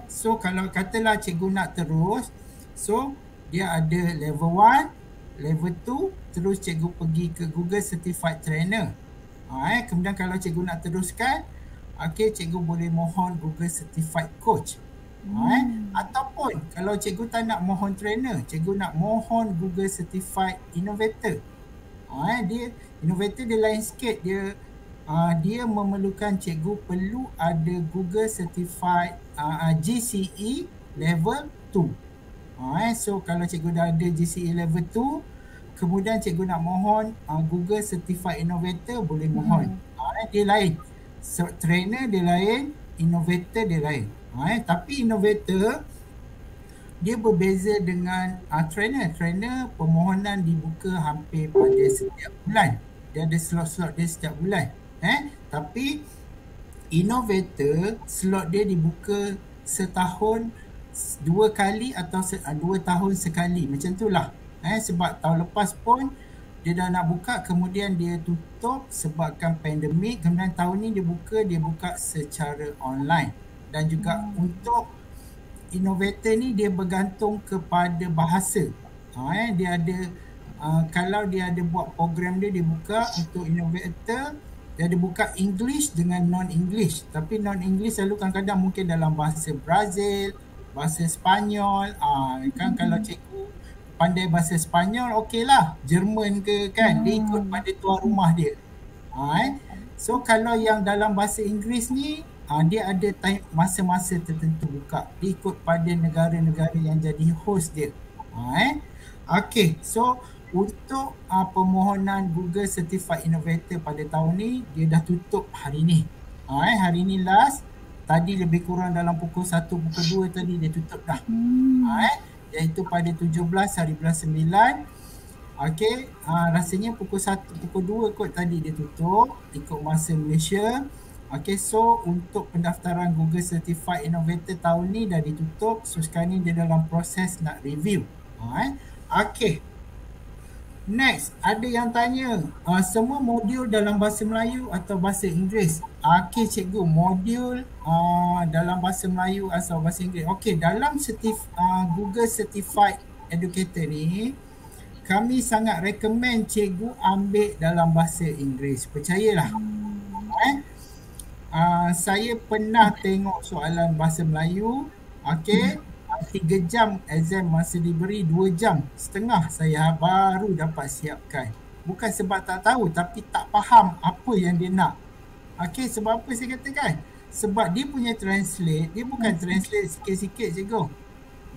So kalau katalah cikgu nak terus, so dia ada level 1, level 2, terus cikgu pergi ke Google Certified Trainer. Kemudian kalau cikgu nak teruskan, cikgu boleh mohon Google Certified Coach. Ataupun kalau cikgu tak nak mohon trainer, cikgu nak mohon Google Certified Innovator. Dia Innovator dia lain sikit, dia memerlukan cikgu perlu ada Google Certified GCE level 2. So kalau cikgu dah ada GCE level 2, kemudian cikgu nak mohon Google Certified Innovator, boleh mohon. Dia lain. So trainer dia lain, innovator dia lain. Tapi innovator dia berbeza dengan trainer. Trainer permohonan dibuka hampir pada setiap bulan. Dia ada slot-slot dia setiap bulan. Tapi innovator slot dia dibuka setahun 2 kali atau 2 tahun sekali, macam itulah. Sebab tahun lepas pun dia dah nak buka, kemudian dia tutup sebabkan pandemik, kemudian tahun ni dia buka secara online. Dan juga untuk innovator ni dia bergantung kepada bahasa. Dia ada kalau dia ada buat program dia buka untuk innovator, dia ada buka English dengan non-English. Tapi non-English selalu kadang-kadang mungkin dalam bahasa Brazil, bahasa Sepanyol. Kan kalau cikgu pandai bahasa Sepanyol, okeylah. Jerman ke kan, dia ikut pada tuan rumah dia. So kalau yang dalam bahasa Inggeris ni, dia ada time, masa-masa tertentu buka. Dia ikut pada negara-negara yang jadi host dia. Okay, so untuk permohonan Google Certified Innovator pada tahun ni, dia dah tutup hari ni. Hari ni last. Tadi lebih kurang dalam pukul 1, pukul 2 tadi dia tutup dah. Iaitu pada 17 hari bulan 9. Okay, rasanya pukul 1, pukul 2 kot tadi dia tutup ikut masa Malaysia. Okay, so untuk pendaftaran Google Certified Innovator tahun ni dah ditutup. So sekarang ni dia dalam proses nak review. Okay. Next, ada yang tanya, semua modul dalam bahasa Melayu atau bahasa Inggeris? Okay cikgu, modul dalam bahasa Melayu atau bahasa Inggeris. Okay, dalam Google Certified Educator ni, kami sangat recommend cikgu ambil dalam bahasa Inggeris. Percayalah. saya pernah tengok soalan bahasa Melayu. Okey, 3 jam exam masa diberi 2 jam setengah saya baru dapat siapkan. Bukan sebab tak tahu tapi tak faham apa yang dia nak. Okey, sebab apa saya katakan? Sebab dia punya translate, dia bukan translate sikit-sikit cikgu.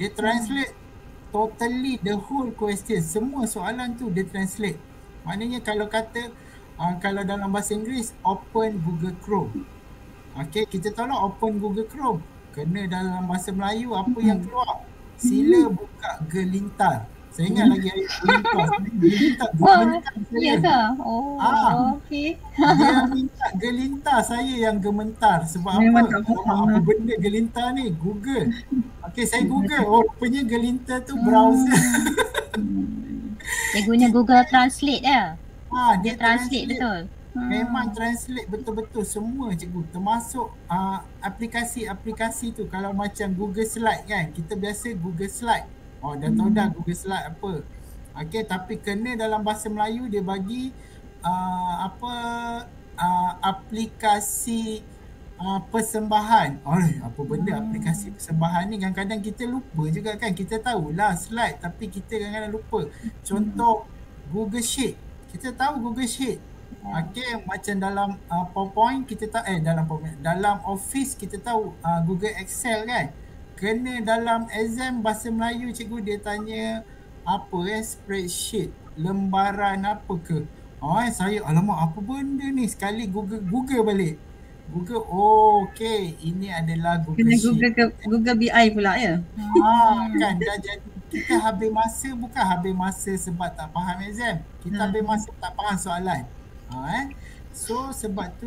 Dia translate totally the whole question. Semua soalan tu dia translate. Maknanya kalau kata kalau dalam bahasa Inggeris open Google Chrome. Okey, kita tahu lah open Google Chrome. Kena dalam bahasa Melayu apa yang keluar? Sila buka gelintar. Saya ingat lagi ayat gelintar. Gelintar Ya ke? Oh, okey. Dia minta gelintar, saya yang gementar. Sebab Memang apa? tak faham Apa lah. benda gelintar ni? Google. Okey, saya Google. Oh, rupanya gelintar tu browser. Dia guna Google Translate ya? Dia Translate betul. Memang translate betul-betul semua cikgu, termasuk aplikasi-aplikasi tu. Kalau macam Google Slide kan, kita biasa Google Slide. Dah tahu dah Google Slide apa. Okey, tapi kena dalam bahasa Melayu dia bagi aplikasi persembahan. Apa benda aplikasi persembahan ni? Kadang-kadang kita lupa juga kan. Kita tahulah slide tapi kita kadang-kadang lupa. Contoh Google Sheet. Kita tahu Google Sheet. Okey, macam dalam PowerPoint kita tahu dalam Office kita tahu Google Excel kan. Kena dalam exam bahasa Melayu cikgu dia tanya apa spreadsheet, lembaran apa ke. Saya alamak apa benda ni, sekali Google balik. Google, okey, ini adalah Google Kena Sheet. Google BI pula ya. Kan dah jadi kita habis masa, bukan habis masa sebab tak faham exam. Kita habis masa tak faham soalan. So sebab tu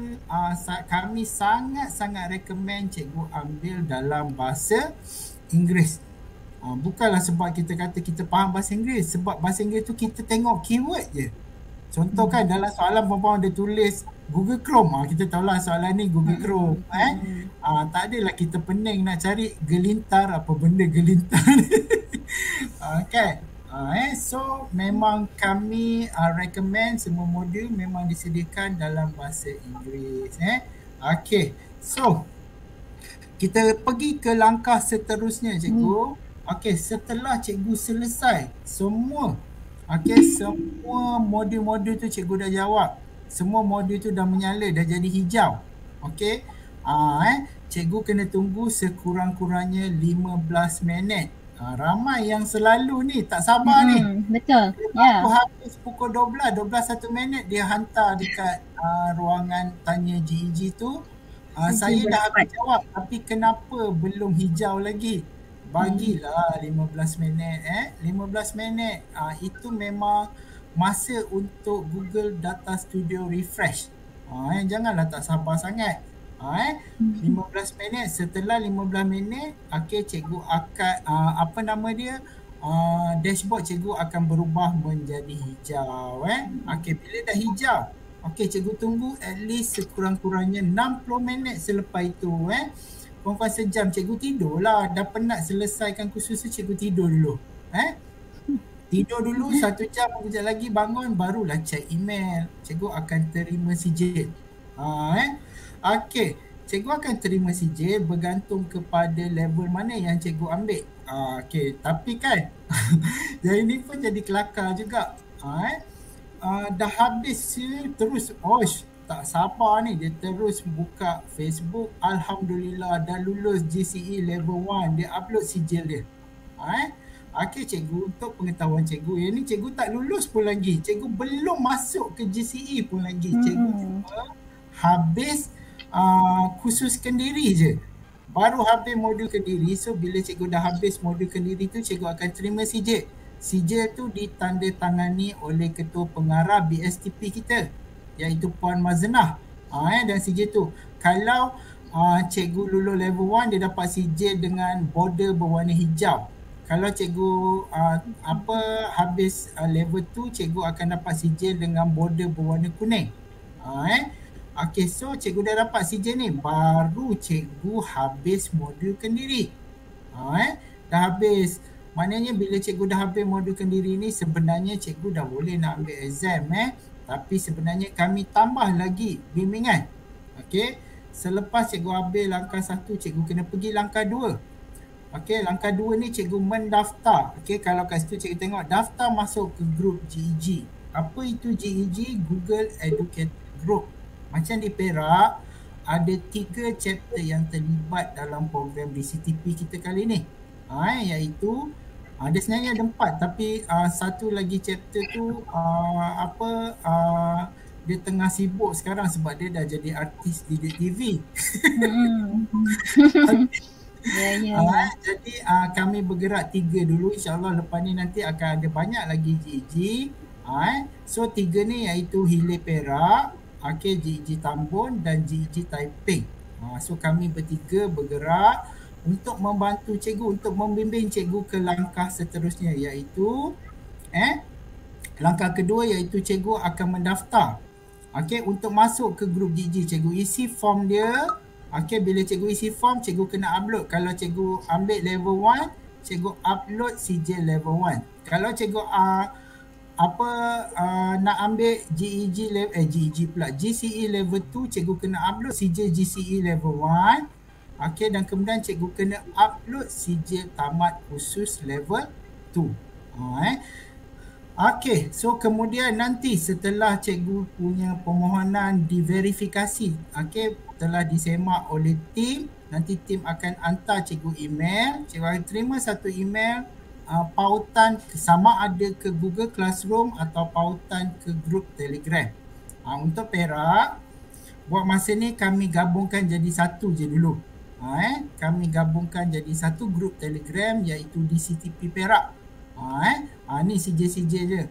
kami sangat-sangat recommend cikgu ambil dalam bahasa Inggeris. Bukanlah sebab kita kata kita faham bahasa Inggeris, sebab bahasa Inggeris tu kita tengok keyword je. Contoh kan dalam soalan perempuan dia tulis Google Chrome, kita tahulah soalan ni Google Chrome. Tak adalah kita pening nak cari gelintar, apa benda gelintar. Kan? So memang kami recommend semua modul memang disediakan dalam bahasa Inggeris. Okay, so kita pergi ke langkah seterusnya cikgu. Okay, setelah cikgu selesai semua, semua modul-modul tu cikgu dah jawab. Semua modul tu dah menyala, dah jadi hijau. Okay, cikgu kena tunggu sekurang-kurangnya 15 minit. Ramai yang selalu ni tak sabar ni. Betul. Ya. Aku habis pukul 12 1 minit dia hantar dekat ruangan tanya GEG tu. Saya dah habis jawab tapi kenapa belum hijau lagi? Bagilah 15 minit 15 minit. Itu memang masa untuk Google Data Studio refresh. Janganlah tak sabar sangat. 15 minit, setelah 15 minit cikgu akan apa nama dia, dashboard cikgu akan berubah menjadi hijau. Bila dah hijau, cikgu tunggu at least sekurang-kurangnya 60 minit selepas itu. Perempuan sejam cikgu tidurlah, dah penat selesaikan kursus tu cikgu tidur dulu. Tidur dulu 1 jam, kejap lagi bangun barulah check email. Cikgu akan terima sijil. Cikgu akan terima sijil bergantung kepada level mana yang cikgu ambil. Tapi kan yang ini pun jadi kelakar juga. Dah habis terus tak sabar ni, dia terus buka Facebook. Alhamdulillah dah lulus GCE level 1, dia upload sijil dia. Cikgu, untuk pengetahuan cikgu, yang ni cikgu tak lulus pun lagi. Cikgu belum masuk ke GCE pun lagi. Cikgu cuma habis khusus Kendiri je. Baru habis modul Kendiri. So bila cikgu dah habis modul Kendiri tu, cikgu akan terima sijil. Sijil tu ditandatangani oleh ketua pengarah BSTP kita, iaitu Puan Mazenah. Dan sijil tu, kalau cikgu lulus level 1, dia dapat sijil dengan border berwarna hijau. Kalau cikgu habis level 2, cikgu akan dapat sijil dengan border berwarna kuning. So cikgu dah dapat sijil ni, baru cikgu habis modul Kendiri. Dah habis. Maknanya bila cikgu dah habis modul Kendiri ni, sebenarnya cikgu dah boleh nak ambil exam. Tapi sebenarnya kami tambah lagi bimbingan. selepas cikgu habis langkah 1, cikgu kena pergi langkah 2. Okey, langkah 2 ni cikgu mendaftar. Okey, kalau kat situ cikgu tengok daftar masuk ke grup GEG. Apa itu GEG? Google Educator Group. Macam di Perak, ada 3 chapter yang terlibat dalam program DCTP kita kali ni. Iaitu dia sebenarnya ada 4, tapi satu lagi chapter tu dia tengah sibuk sekarang sebab dia dah jadi artis di TV. Jadi kami bergerak 3 dulu, insyaAllah lepas ni nanti akan ada banyak lagi GEG. So 3 ni iaitu Hile Perak, GEG Tambun dan GEG Taiping. So kami bertiga bergerak untuk membantu cikgu, untuk membimbing cikgu ke langkah seterusnya, iaitu langkah kedua iaitu cikgu akan mendaftar. Untuk masuk ke grup GEG, cikgu isi form dia. Bila cikgu isi form, cikgu kena upload. Kalau cikgu ambil level 1, cikgu upload sijil level 1. Kalau cikgu nak ambil GCE level 2, cikgu kena upload sijil GCE level 1. Dan kemudian cikgu kena upload sijil tamat khusus level 2. So kemudian nanti setelah cikgu punya permohonan diverifikasi, telah disemak oleh tim, nanti tim akan hantar cikgu email. Cikgu akan terima satu email pautan sama ada ke Google Classroom atau pautan ke grup Telegram. Untuk Perak, buat masa ni kami gabungkan jadi satu je dulu. Kami gabungkan jadi satu grup Telegram iaitu DCTP Perak. Ni sijil-sijil je.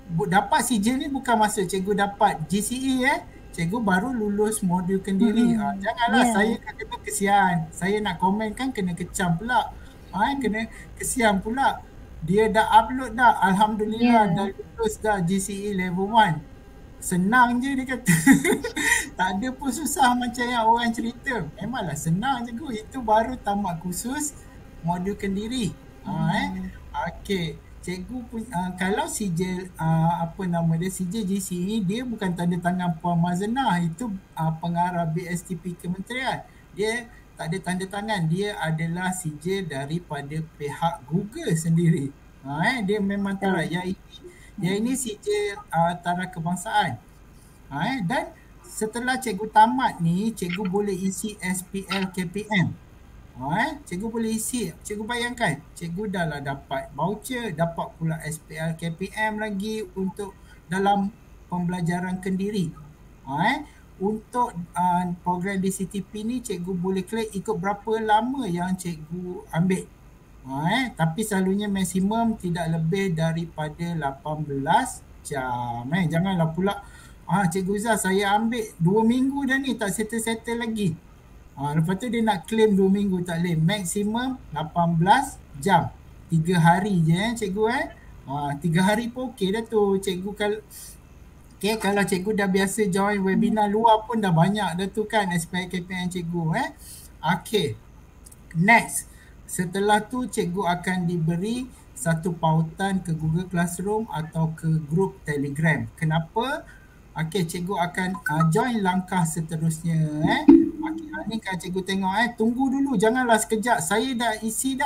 Dapat sijil ni bukan maksud cikgu dapat GCE cikgu baru lulus modul Kendiri. Janganlah saya kena kesian. Saya nak komen kan kena kecam pula. Kena kesian pula. Dia dah upload dah. Alhamdulillah dah lulus dah GCE level 1. Senang je dia kata. Tak ada pun susah macam yang orang cerita. Memanglah senang cikgu. Itu baru tamat khusus modul Kendiri. Cikgu pun kalau sijil sijil GCE dia bukan tanda tangan Puan Mazenah, itu pengarah BSTP Kementerian. Dia tak ada tanda tangan, dia adalah sijil daripada pihak Google sendiri. Dia memang taraf yang ini sijil taraf kebangsaan. Dan setelah cikgu tamat ni, cikgu boleh isi SPL KPM. Cikgu boleh isi. Cikgu bayangkan, cikgu dah lah dapat voucher, dapat pula SPL KPM lagi untuk dalam pembelajaran Kendiri. Untuk program DCTP ni, cikgu boleh claim ikut berapa lama yang cikgu ambil. Tapi selalunya maksimum tidak lebih daripada 18 jam. Janganlah pula Cikgu Zah, saya ambil 2 minggu dah ni tak settle-settle lagi. Lepas tu dia nak claim 2 minggu tak boleh. Maksimum 18 jam. 3 hari je cikgu 3 hari pun okey dah tu. Cikgu kalau cikgu dah biasa join webinar luar pun dah banyak dah tu kan SPL KPM cikgu. Next. Setelah tu cikgu akan diberi satu pautan ke Google Classroom atau ke grup Telegram. Kenapa? Cikgu akan join langkah seterusnya. Ni kan cikgu tengok tunggu dulu, janganlah sekejap. Saya dah isi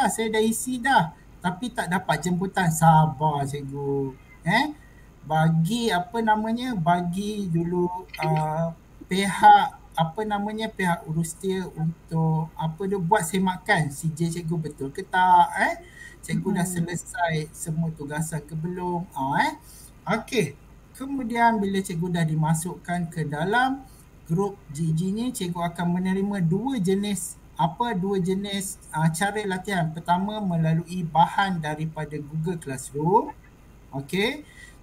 dah. Tapi tak dapat jemputan. Sabar cikgu. Bagi bagi dulu pihak pihak urustia untuk buat semakan sijil cikgu betul ke tak. Cikgu dah selesai semua tugasan ke belum. Kemudian bila cikgu dah dimasukkan ke dalam grup GG ni, cikgu akan menerima dua jenis cara latihan. Pertama melalui bahan daripada Google Classroom.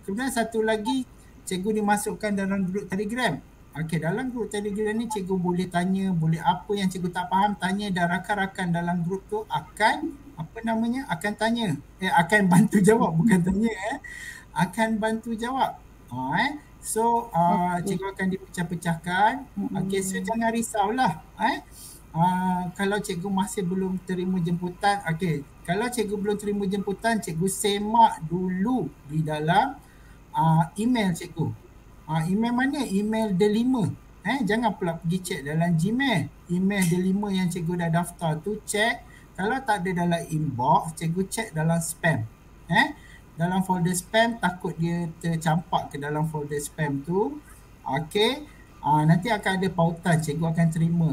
Kemudian satu lagi, cikgu dimasukkan dalam grup Telegram. Dalam grup Telegram ni cikgu boleh tanya, boleh apa yang cikgu tak faham tanya, dan rakan-rakan dalam grup tu akan akan tanya. Akan bantu jawab, bukan tanya akan bantu jawab. So cikgu akan dipecah-pecahkan. So jangan risaulah. Kalau cikgu masih belum terima jemputan, kalau cikgu belum terima jemputan, cikgu semak dulu di dalam email cikgu. Email mana? Email delima. Jangan pula pergi cek dalam Gmail. Email dia 5 yang cikgu dah daftar tu, cek. Kalau tak ada dalam inbox, cikgu cek dalam spam. Dalam folder spam, takut dia tercampak ke dalam folder spam tu. Okey. Nanti akan ada pautan, cikgu akan terima.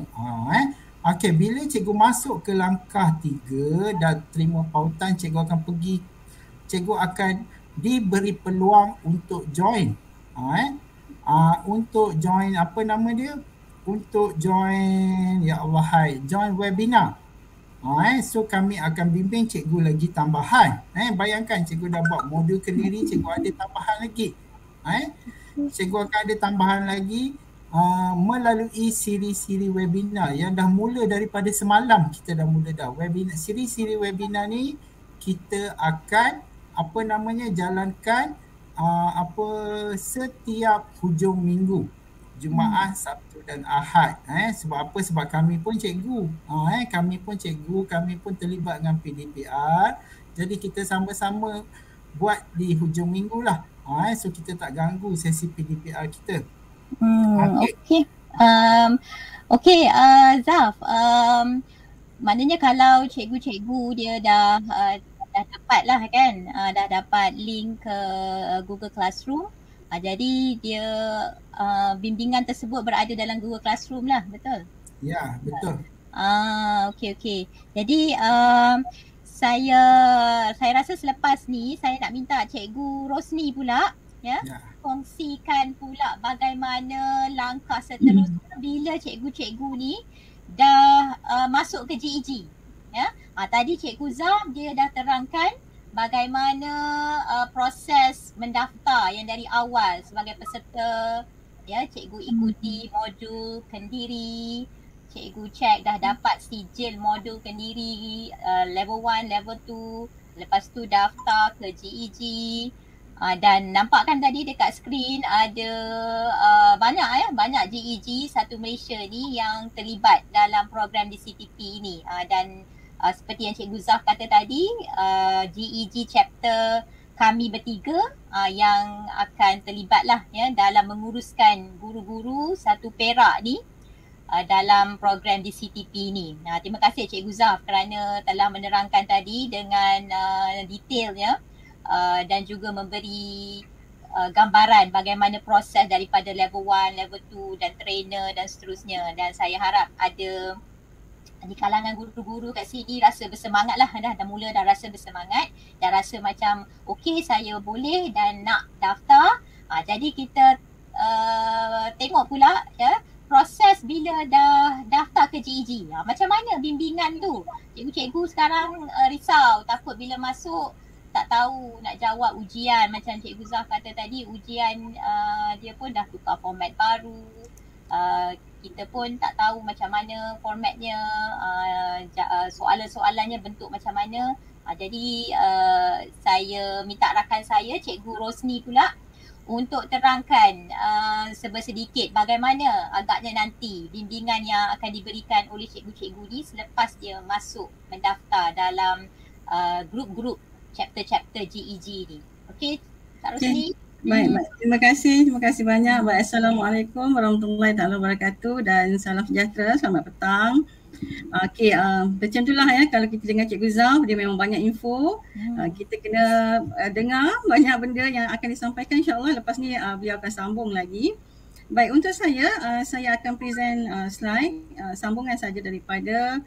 Okey, bila cikgu masuk ke langkah 3 dan terima pautan, cikgu akan pergi, cikgu akan diberi peluang untuk join. Untuk join apa nama dia? Untuk join, ya Allah hai, join webinar. So kami akan bimbing cikgu lagi tambahan. Bayangkan cikgu dah buat modul kendiri, cikgu ada tambahan lagi. Cikgu akan ada tambahan lagi melalui siri-siri webinar yang dah mula daripada semalam. Kita dah mula dah webinar. Siri-siri webinar ni kita akan jalankan setiap hujung minggu, Jumaat, Sabtu dan Ahad. Sebab apa? Sebab kami pun cikgu. Kami pun terlibat dengan PDPR. Jadi kita sama-sama buat di hujung minggu lah. So kita tak ganggu sesi PDPR kita. Okey, Zaf. Maknanya kalau cikgu-cikgu dia dah dapat lah kan, dah dapat link ke Google Classroom. Jadi dia bimbingan tersebut berada dalam Google Classroom lah, betul? Ya, betul. Okey. Jadi saya rasa selepas ni saya nak minta Cikgu Rosni pula kongsikan pula bagaimana langkah seterusnya bila cikgu-cikgu ni dah masuk ke GEG. Tadi Cikgu Zaf dia dah terangkan bagaimana proses mendaftar yang dari awal sebagai peserta. Cikgu ikuti modul kendiri, cikgu cek dah dapat sijil modul kendiri level 1, level 2, lepas tu daftar ke GEG. Dan nampak kan tadi dekat skrin ada banyak GEG satu Malaysia ni yang terlibat dalam program DCTP ini. Dan seperti yang Cikgu Zaf kata tadi, GEG chapter kami bertiga yang akan terlibat lah dalam menguruskan guru-guru satu Perak ni dalam program DCTP ni. Terima kasih Cikgu Zaf kerana telah menerangkan tadi dengan detailnya dan juga memberi gambaran bagaimana proses daripada level 1, level 2 dan trainer dan seterusnya. Dan saya harap ada di kalangan guru-guru kat sini rasa bersemangat lah, dah mula dah rasa bersemangat, dah rasa macam okey saya boleh dan nak daftar. Jadi kita tengok pula proses bila dah daftar ke GEG. Macam mana bimbingan tu? Cikgu-cikgu sekarang risau, takut bila masuk tak tahu nak jawab ujian. Macam Cikgu Zaf kata tadi, ujian dia pun dah tukar format baru. Kita pun tak tahu macam mana formatnya, soalan-soalannya bentuk macam mana. Jadi saya minta rakan saya, Cikgu Rosni pula, untuk terangkan sedikit bagaimana agaknya nanti bimbingan yang akan diberikan oleh cikgu-cikgu ni selepas dia masuk mendaftar dalam grup-grup chapter-chapter GEG ni. Okey, Kak Rosni. Baik. Terima kasih banyak. Baik, Assalamualaikum warahmatullahi wabarakatuh dan salam sejahtera, selamat petang. Okey, macam itulah kalau kita dengar Cikgu Zaf, dia memang banyak info. Kita kena dengar banyak benda yang akan disampaikan, insyaAllah lepas ni beliau akan sambung lagi. Baik, untuk saya akan present slide sambungan saja daripada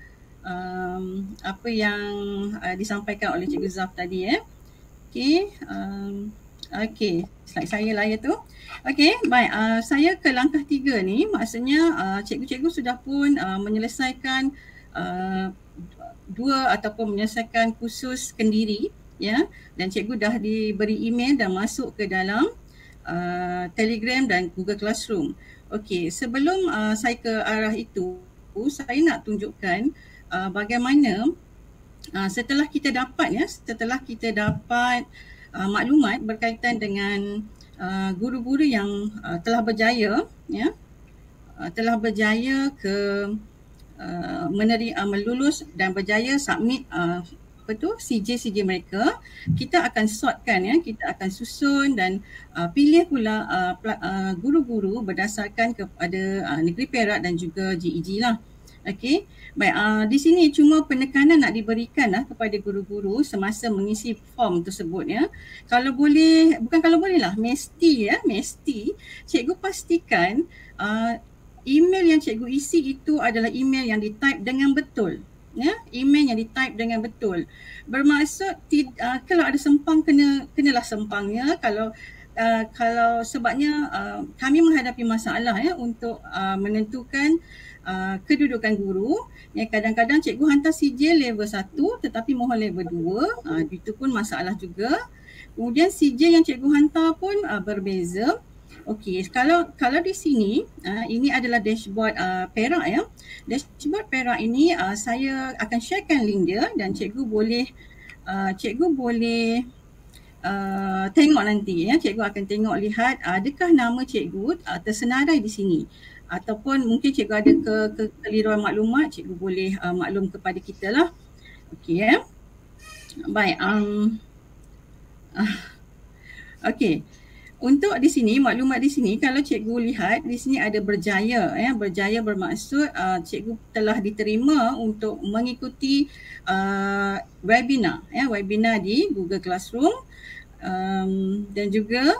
apa yang disampaikan oleh Cikgu Zaf tadi. Okey, slide saya lah tu. Okey, baik. Saya ke langkah 3 ni, maksudnya cikgu-cikgu sudah pun menyelesaikan 2 ataupun menyelesaikan kursus kendiri, dan cikgu dah diberi email dan masuk ke dalam Telegram dan Google Classroom. Okey, sebelum saya ke arah itu, saya nak tunjukkan bagaimana setelah kita dapat maklumat berkaitan dengan guru-guru yang telah berjaya melulus dan berjaya submit CJ mereka, kita akan sortkan ya, kita akan susun dan pilih pula guru-guru berdasarkan kepada Negeri Perak dan juga GEG lah. Okey. Baik, di sini cuma penekanan nak diberikan lah kepada guru-guru semasa mengisi form tersebut ya. Kalau boleh, bukan kalau boleh lah, mesti cikgu pastikan email yang cikgu isi itu adalah email yang di-type dengan betul. Ya, email yang di-type dengan betul. Bermaksud kalau ada sempang kenalah sempangnya. Kalau sebabnya kami menghadapi masalah ya untuk menentukan kedudukan guru. Ya, kadang-kadang cikgu hantar CJ level 1 tetapi mohon level 2. Itu pun masalah juga. Kemudian CJ yang cikgu hantar pun berbeza. Okey, kalau di sini ini adalah dashboard Perak ya. Dashboard Perak ini saya akan sharekan link dia dan cikgu boleh tengok nanti ya. Cikgu akan tengok lihat adakah nama cikgu tersenarai di sini. Ataupun mungkin cikgu ada kekeliruan maklumat, cikgu boleh maklum kepada kita lah. Okey ya. Baik. Okey. Untuk di sini, maklumat di sini, kalau cikgu lihat di sini ada berjaya ya. Berjaya bermaksud cikgu telah diterima untuk mengikuti webinar ya, webinar di Google Classroom. Dan juga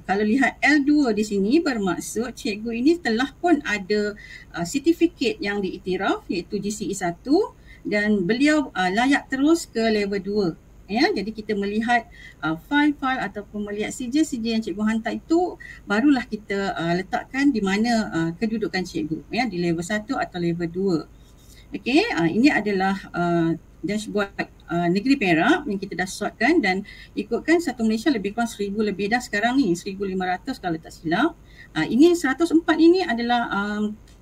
kalau lihat L2 di sini bermaksud cikgu ini telah pun ada sertifikat yang diiktiraf iaitu GCE 1 dan beliau layak terus ke level 2 ya. Jadi kita melihat file-file ataupun melihat CJ yang cikgu hantar itu barulah kita letakkan di mana kedudukan cikgu ya, di level 1 atau level 2. Okey, ini adalah dashboard Negeri Perak yang kita dah sortkan dan ikutkan satu Malaysia lebih kurang 1000 lebih dah sekarang ni, 1500 kalau tak silap. Ini 104 ini adalah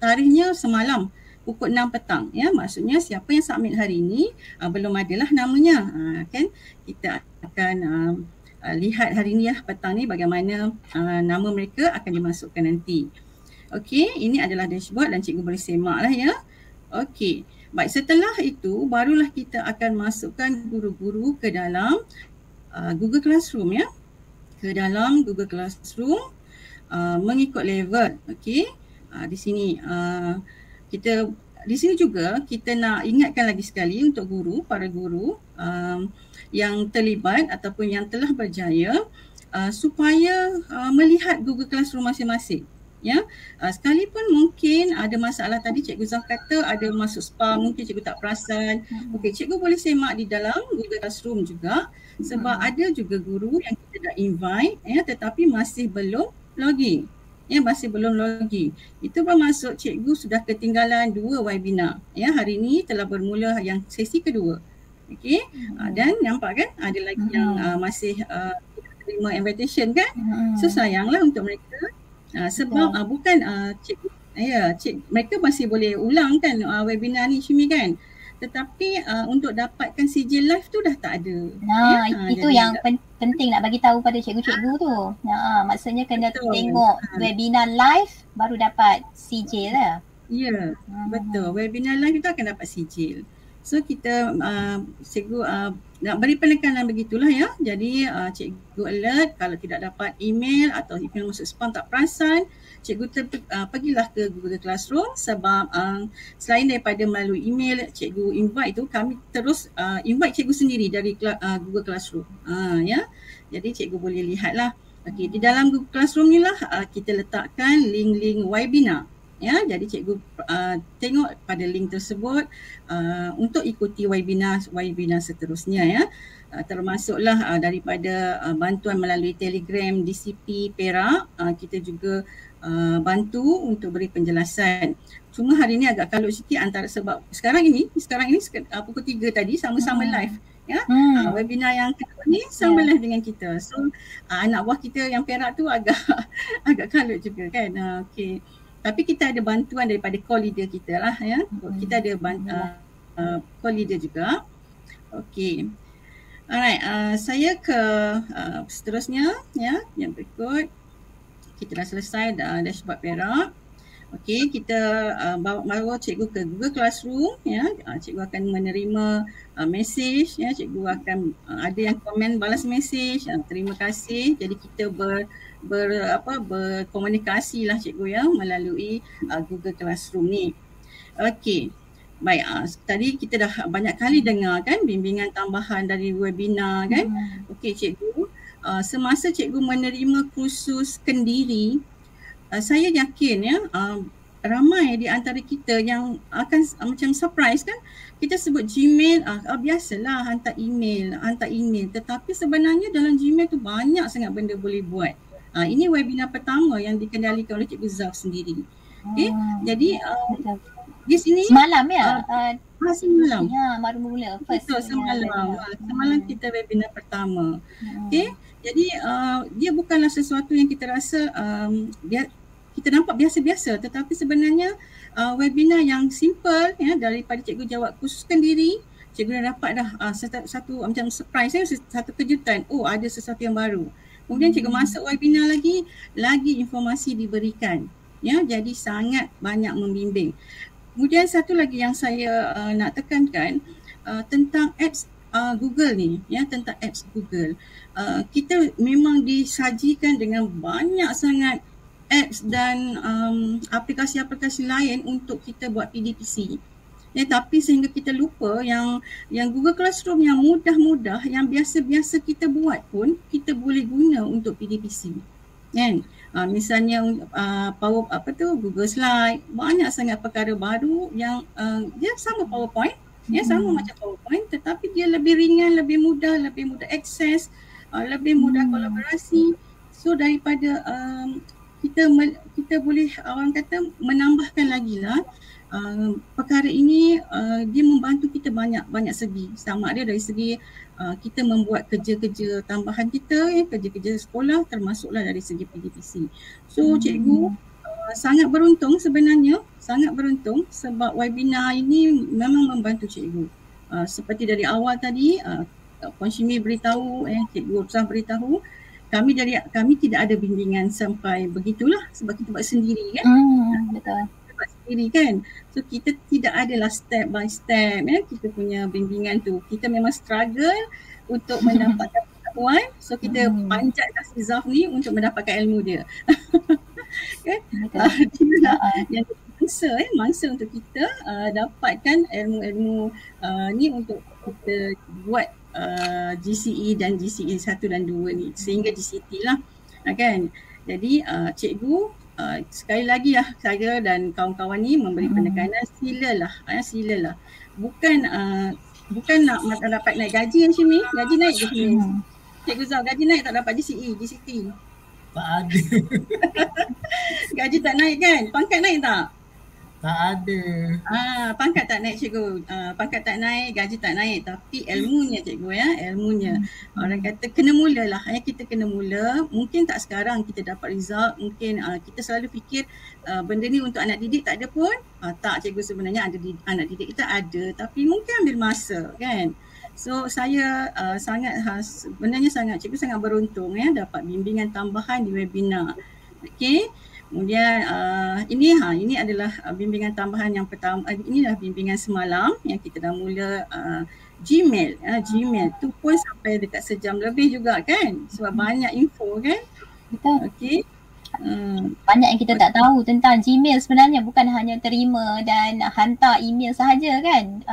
tarikhnya semalam pukul 6 petang ya. Maksudnya siapa yang submit hari ini belum adalah namanya. Kan kita akan lihat hari ni ya, petang ni bagaimana nama mereka akan dimasukkan nanti. Okey, ini adalah dashboard dan cikgu boleh semak lah ya. Okey. Baik, setelah itu barulah kita akan masukkan guru-guru ke dalam Google Classroom ya. Ke dalam Google Classroom mengikut level. Okey. Di sini di sini juga kita nak ingatkan lagi sekali untuk para guru yang terlibat ataupun yang telah berjaya supaya melihat Google Classroom masing-masing. Ya, sekalipun mungkin ada masalah tadi Cikgu Zaf kata ada masuk spam, mungkin cikgu tak perasan. Okey, cikgu boleh semak di dalam Google Classroom juga sebab ada juga guru yang kita dah invite ya tetapi masih belum login. Ya, masih belum login. Itu bermaksud cikgu sudah ketinggalan 2 webinar. Ya, hari ini telah bermula yang sesi kedua. Okey, dan nampak kan ada lagi yang masih terima invitation kan? So sayanglah untuk mereka. Sebab bukan cikgu mereka masih boleh ulang kan webinar ni Syumi kan, tetapi untuk dapatkan CJ live tu dah tak ada. Itu yang penting nak bagi tahu pada cikgu-cikgu tu. Maksudnya kena tengok webinar live baru dapat CJ lah. Ya, betul. Webinar live itu akan dapat CJ. So kita cikgu nak beri penekanan begitulah ya. Jadi cikgu alert kalau tidak dapat email atau email masuk spam tak perasan, cikgu pergilah ke Google Classroom sebab selain daripada melalui email cikgu invite itu, kami terus invite cikgu sendiri dari Google Classroom. Ya. Jadi cikgu boleh lihatlah. Okey, di dalam Google Classroom ni lah kita letakkan link-link webinar. Ya, jadi cikgu tengok pada link tersebut untuk ikuti webinar seterusnya ya. Termasuklah daripada bantuan melalui Telegram DCP Perak, kita juga bantu untuk beri penjelasan. Cuma hari ini agak kalut sikit antara sebab sekarang ini pukul 3 tadi sama-sama live ya. Webinar yang kedua ni sama live dengan kita. So anak buah kita yang Perak tu agak kalut juga kan. Okey. Tapi kita ada bantuan daripada call leader kita lah ya. Kita ada call leader juga. Okey. Alright, saya ke seterusnya ya, yang berikut. Kita dah selesai dashboard Perak. Okey, kita bawa cikgu ke Google Classroom ya. Cikgu akan menerima mesej ya. Cikgu akan ada yang komen balas mesej. Terima kasih. Jadi kita berkomunikasi lah cikgu ya melalui Google Classroom ni. Okey. Baik, tadi kita dah banyak kali dengar kan bimbingan tambahan dari webinar kan. Okey cikgu, semasa cikgu menerima kursus kendiri, saya yakin ya ramai di antara kita yang akan macam surprise kan. Kita sebut Gmail, biasalah hantar email. Tetapi sebenarnya dalam Gmail tu banyak sangat benda boleh buat. Ini webinar pertama yang dikendalikan oleh Cikgu Zaf sendiri. Okay, jadi di sini semalam ya? Semalam. Ya, baru mula. Betul, semalam. Semalam kita webinar pertama. Okay, jadi dia bukanlah sesuatu yang kita rasa kita nampak biasa-biasa, tetapi sebenarnya webinar yang simple ya, daripada cikgu jawab kursus kendiri, cikgu dah dapat dah satu macam surprise ya, satu kejutan. Oh, ada sesuatu yang baru. Kemudian cikgu masuk webinar lagi informasi diberikan. Ya, jadi sangat banyak membimbing. Kemudian satu lagi yang saya nak tekankan tentang apps Google ni ya, tentang apps Google. Kita memang disajikan dengan banyak sangat apps dan aplikasi-aplikasi lain untuk kita buat PDPC. Ya, tapi sehingga kita lupa yang Google Classroom yang mudah-mudah, yang biasa-biasa kita buat pun kita boleh guna untuk PDPC. Kan? Misalnya Google Slide, banyak sangat perkara baru yang dia sama PowerPoint, ya sama macam PowerPoint, tetapi dia lebih ringan, lebih mudah akses, lebih mudah kolaborasi. So daripada kita boleh orang kata menambahkan lagi lah perkara ini, dia membantu kita banyak segi. Sama ada dari segi kita membuat kerja-kerja tambahan kita ya, kerja-kerja sekolah, termasuklah dari segi PDPC. So cikgu sangat beruntung sebenarnya, sangat beruntung sebab webinar ini memang membantu cikgu. Seperti dari awal tadi Puan Shimi beritahu, Cikgu Ursah beritahu, kami tidak ada bimbingan sampai begitulah sebab kita buat sendiri kan. Betul. Kita buat sendiri kan. So kita tidak adalah step by step ya, kita punya bimbingan tu. Kita memang struggle untuk mendapatkan pengetahuan. So kita panjatlah si Zaf ni untuk mendapatkan ilmu dia. Kan? Yang mangsa untuk kita dapatkan ilmu-ilmu ni untuk kita buat GCE dan GCE 1 dan 2 ni sehingga GCT lah kan. Jadi cikgu sekali lagi lah saya dan kawan-kawan ni memberi penekanan, silalah bukan nak dapat naik gaji kan Syimi, gaji naik ke Syimi? Cikgu Zaf, gaji naik tak dapat GCE, GCT? Tak ada. Gaji tak naik kan? Pangkat naik tak? Tak ada. Pangkat tak naik cikgu, pangkat tak naik, gaji tak naik, tapi ilmunya cikgu ya, ilmunya. Orang kata kena mulalah, kita kena mula. Mungkin tak sekarang kita dapat result, mungkin kita selalu fikir benda ni untuk anak didik tak ada pun. Tak cikgu, sebenarnya anak didik kita ada, tapi mungkin ambil masa kan. So saya sebenarnya cikgu sangat beruntung ya dapat bimbingan tambahan di webinar. Okey. Kemudian ini adalah bimbingan tambahan yang pertama. Inilah bimbingan semalam yang kita dah mula Gmail. Gmail tu pun sampai dekat sejam lebih juga kan. Sebab banyak info kan. Betul. Okey. Banyak yang kita tak tahu tentang Gmail sebenarnya, bukan hanya terima dan hantar email sahaja kan.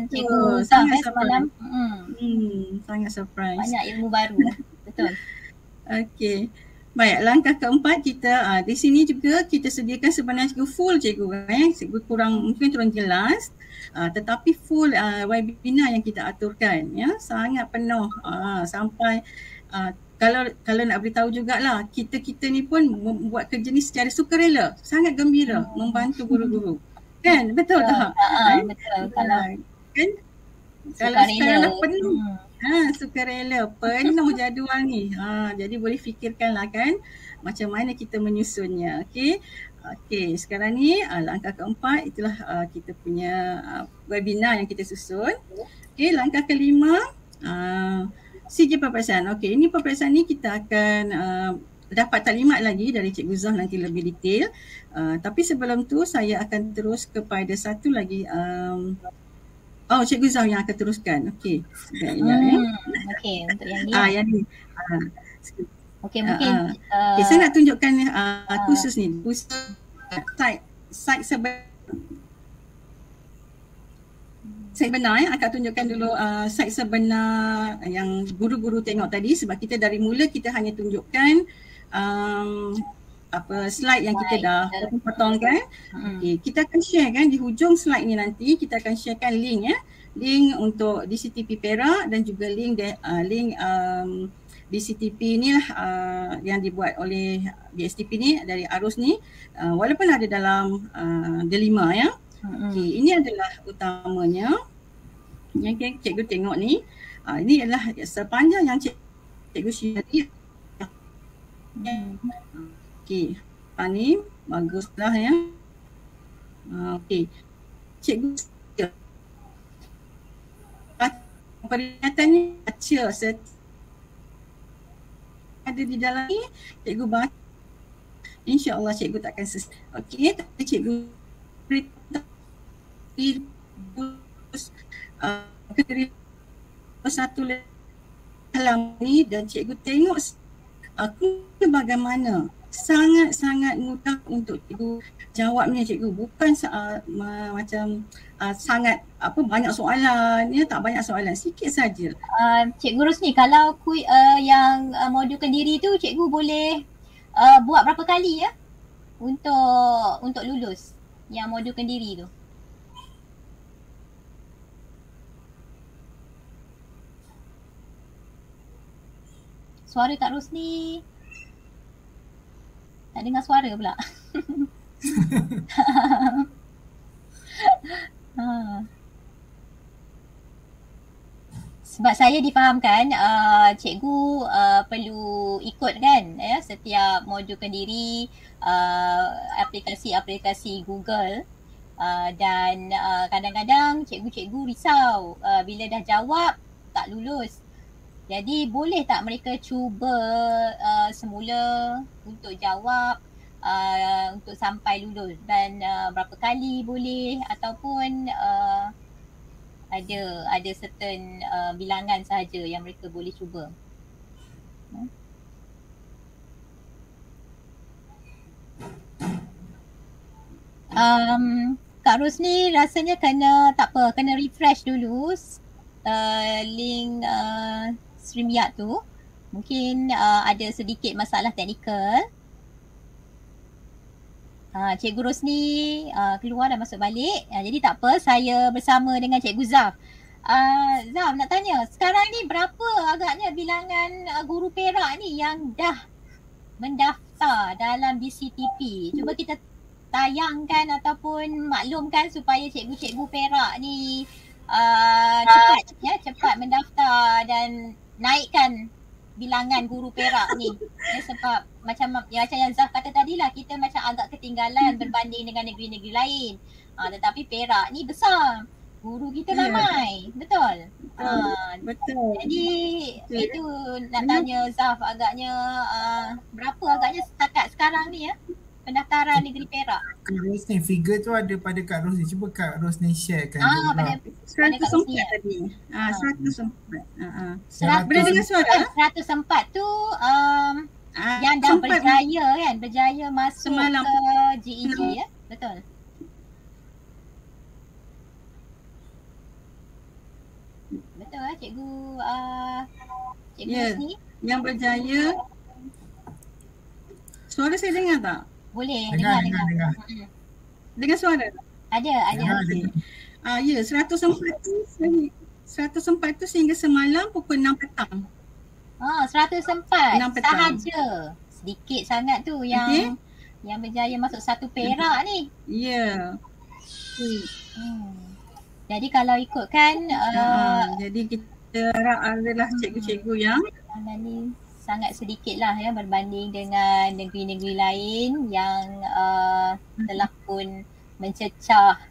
Cikgu sampai semalam sangat surprise. Banyak ilmu baru. Betul. Okey. Baik, langkah keempat kita di sini juga kita sediakan sebenarnya full cikgu cikgu mungkin kurang jelas, tetapi full webinar yang kita aturkan ya, sangat penuh sampai kalau nak beritahu jugalah, kita ni pun membuat kerja ni secara sukarela, sangat gembira membantu guru-guru kan, betul tak? Betul. Kalau sekarang dah penuh sukarela, penuh jadual ni. Jadi boleh fikirkanlah kan macam mana kita menyusunnya. Okey, sekarang ni langkah keempat itulah kita punya webinar yang kita susun. Okey, langkah kelima CJ peperiksaan. Okey, ini peperiksaan ni kita akan dapat taklimat lagi dari Cikgu Zah nanti lebih detail. Tapi sebelum tu saya akan terus kepada satu lagi Cikgu Zah yang akan teruskan. Okey. Okey, untuk yang ni. Yang ni. Okey, mungkin okay, saya nak tunjukkan khusus ni. Khusus site sebenar akan tunjukkan dulu site sebenar yang guru-guru tengok tadi, sebab kita dari mula kita hanya tunjukkan slide yang kita dah potong-potongkan. Okay, kita akan share kan di hujung slide ni, nanti kita akan sharekan link link untuk DCTP Perak dan juga link DCTP ni lah yang dibuat oleh DSTP ni dari Arus ni, walaupun ada dalam Delima ya. Okay, ini adalah utamanya yang cikgu tengok ni. Ini adalah sepanjang yang cikgu share ni. Okay, ni baguslah ya. Okay, cikgu peringatan ni baca ada di dalam ni, cikgu baca. InsyaAllah cikgu takkan okey, tapi cikgu satu dalam ni dan cikgu tengok aku bagaimana sangat-sangat mudah untuk cikgu jawabnya. Cikgu bukan macam sangat banyak soalan ya, tak banyak soalan, sikit saja. Cikgu Rosni, kalau yang modul kendiri tu cikgu boleh buat berapa kali ya untuk lulus yang modul kendiri tu? Suara Kak Rosni. Tak dengar suara pula. Sebab saya difahamkan cikgu perlu ikut kan ya setiap modul kendiri aplikasi-aplikasi Google dan kadang-kadang cikgu-cikgu risau bila dah jawab tak lulus. Jadi boleh tak mereka cuba semula untuk jawab untuk sampai lulus, dan berapa kali boleh, ataupun ada certain bilangan sahaja yang mereka boleh cuba. Kak Rosni rasanya kena refresh dulu link StreamYard tu. Mungkin ada sedikit masalah teknikal. Cikgu Rosni keluar dan masuk balik. Jadi tak apa, saya bersama dengan Cikgu Zaf. Zaf nak tanya, sekarang ni berapa agaknya bilangan guru Perak ni yang dah mendaftar dalam DCTP? Cuba kita tayangkan ataupun maklumkan supaya cikgu-cikgu Perak ni cepat mendaftar dan naikkan bilangan guru Perak ni. Sebab macam yang Zaf kata tadi lah, kita macam agak ketinggalan berbanding dengan negeri-negeri lain. Tetapi Perak ni besar, guru kita ramai, betul? Betul. Jadi itu nak tanya Zaf, agaknya berapa agaknya setakat sekarang ni ya pendaftaran negeri Perak? Kak Rosni, figure tu ada pada Kak Rosni. Cuba Kak Rosni sharekan. Pada 104 tadi. 104. Boleh dengar suara? 104 tu yang dah berjaya kan, berjaya masuk semalam ke GEG ya, betul? Betul cikgu Rosni? Yang berjaya. Suara saya dengar tak? Boleh, Dengar. Dengar suara? Ada. Okay. 104 tu sehingga semalam pukul 6 petang. 104 petang. sahaja. Sedikit sangat tu yang berjaya masuk satu Perak ni. Ya. Jadi kalau ikutkan jadi kita harap adalah cikgu-cikgu yang ni sangat sedikit lah ya berbanding dengan negeri-negeri lain yang telah pun mencecah.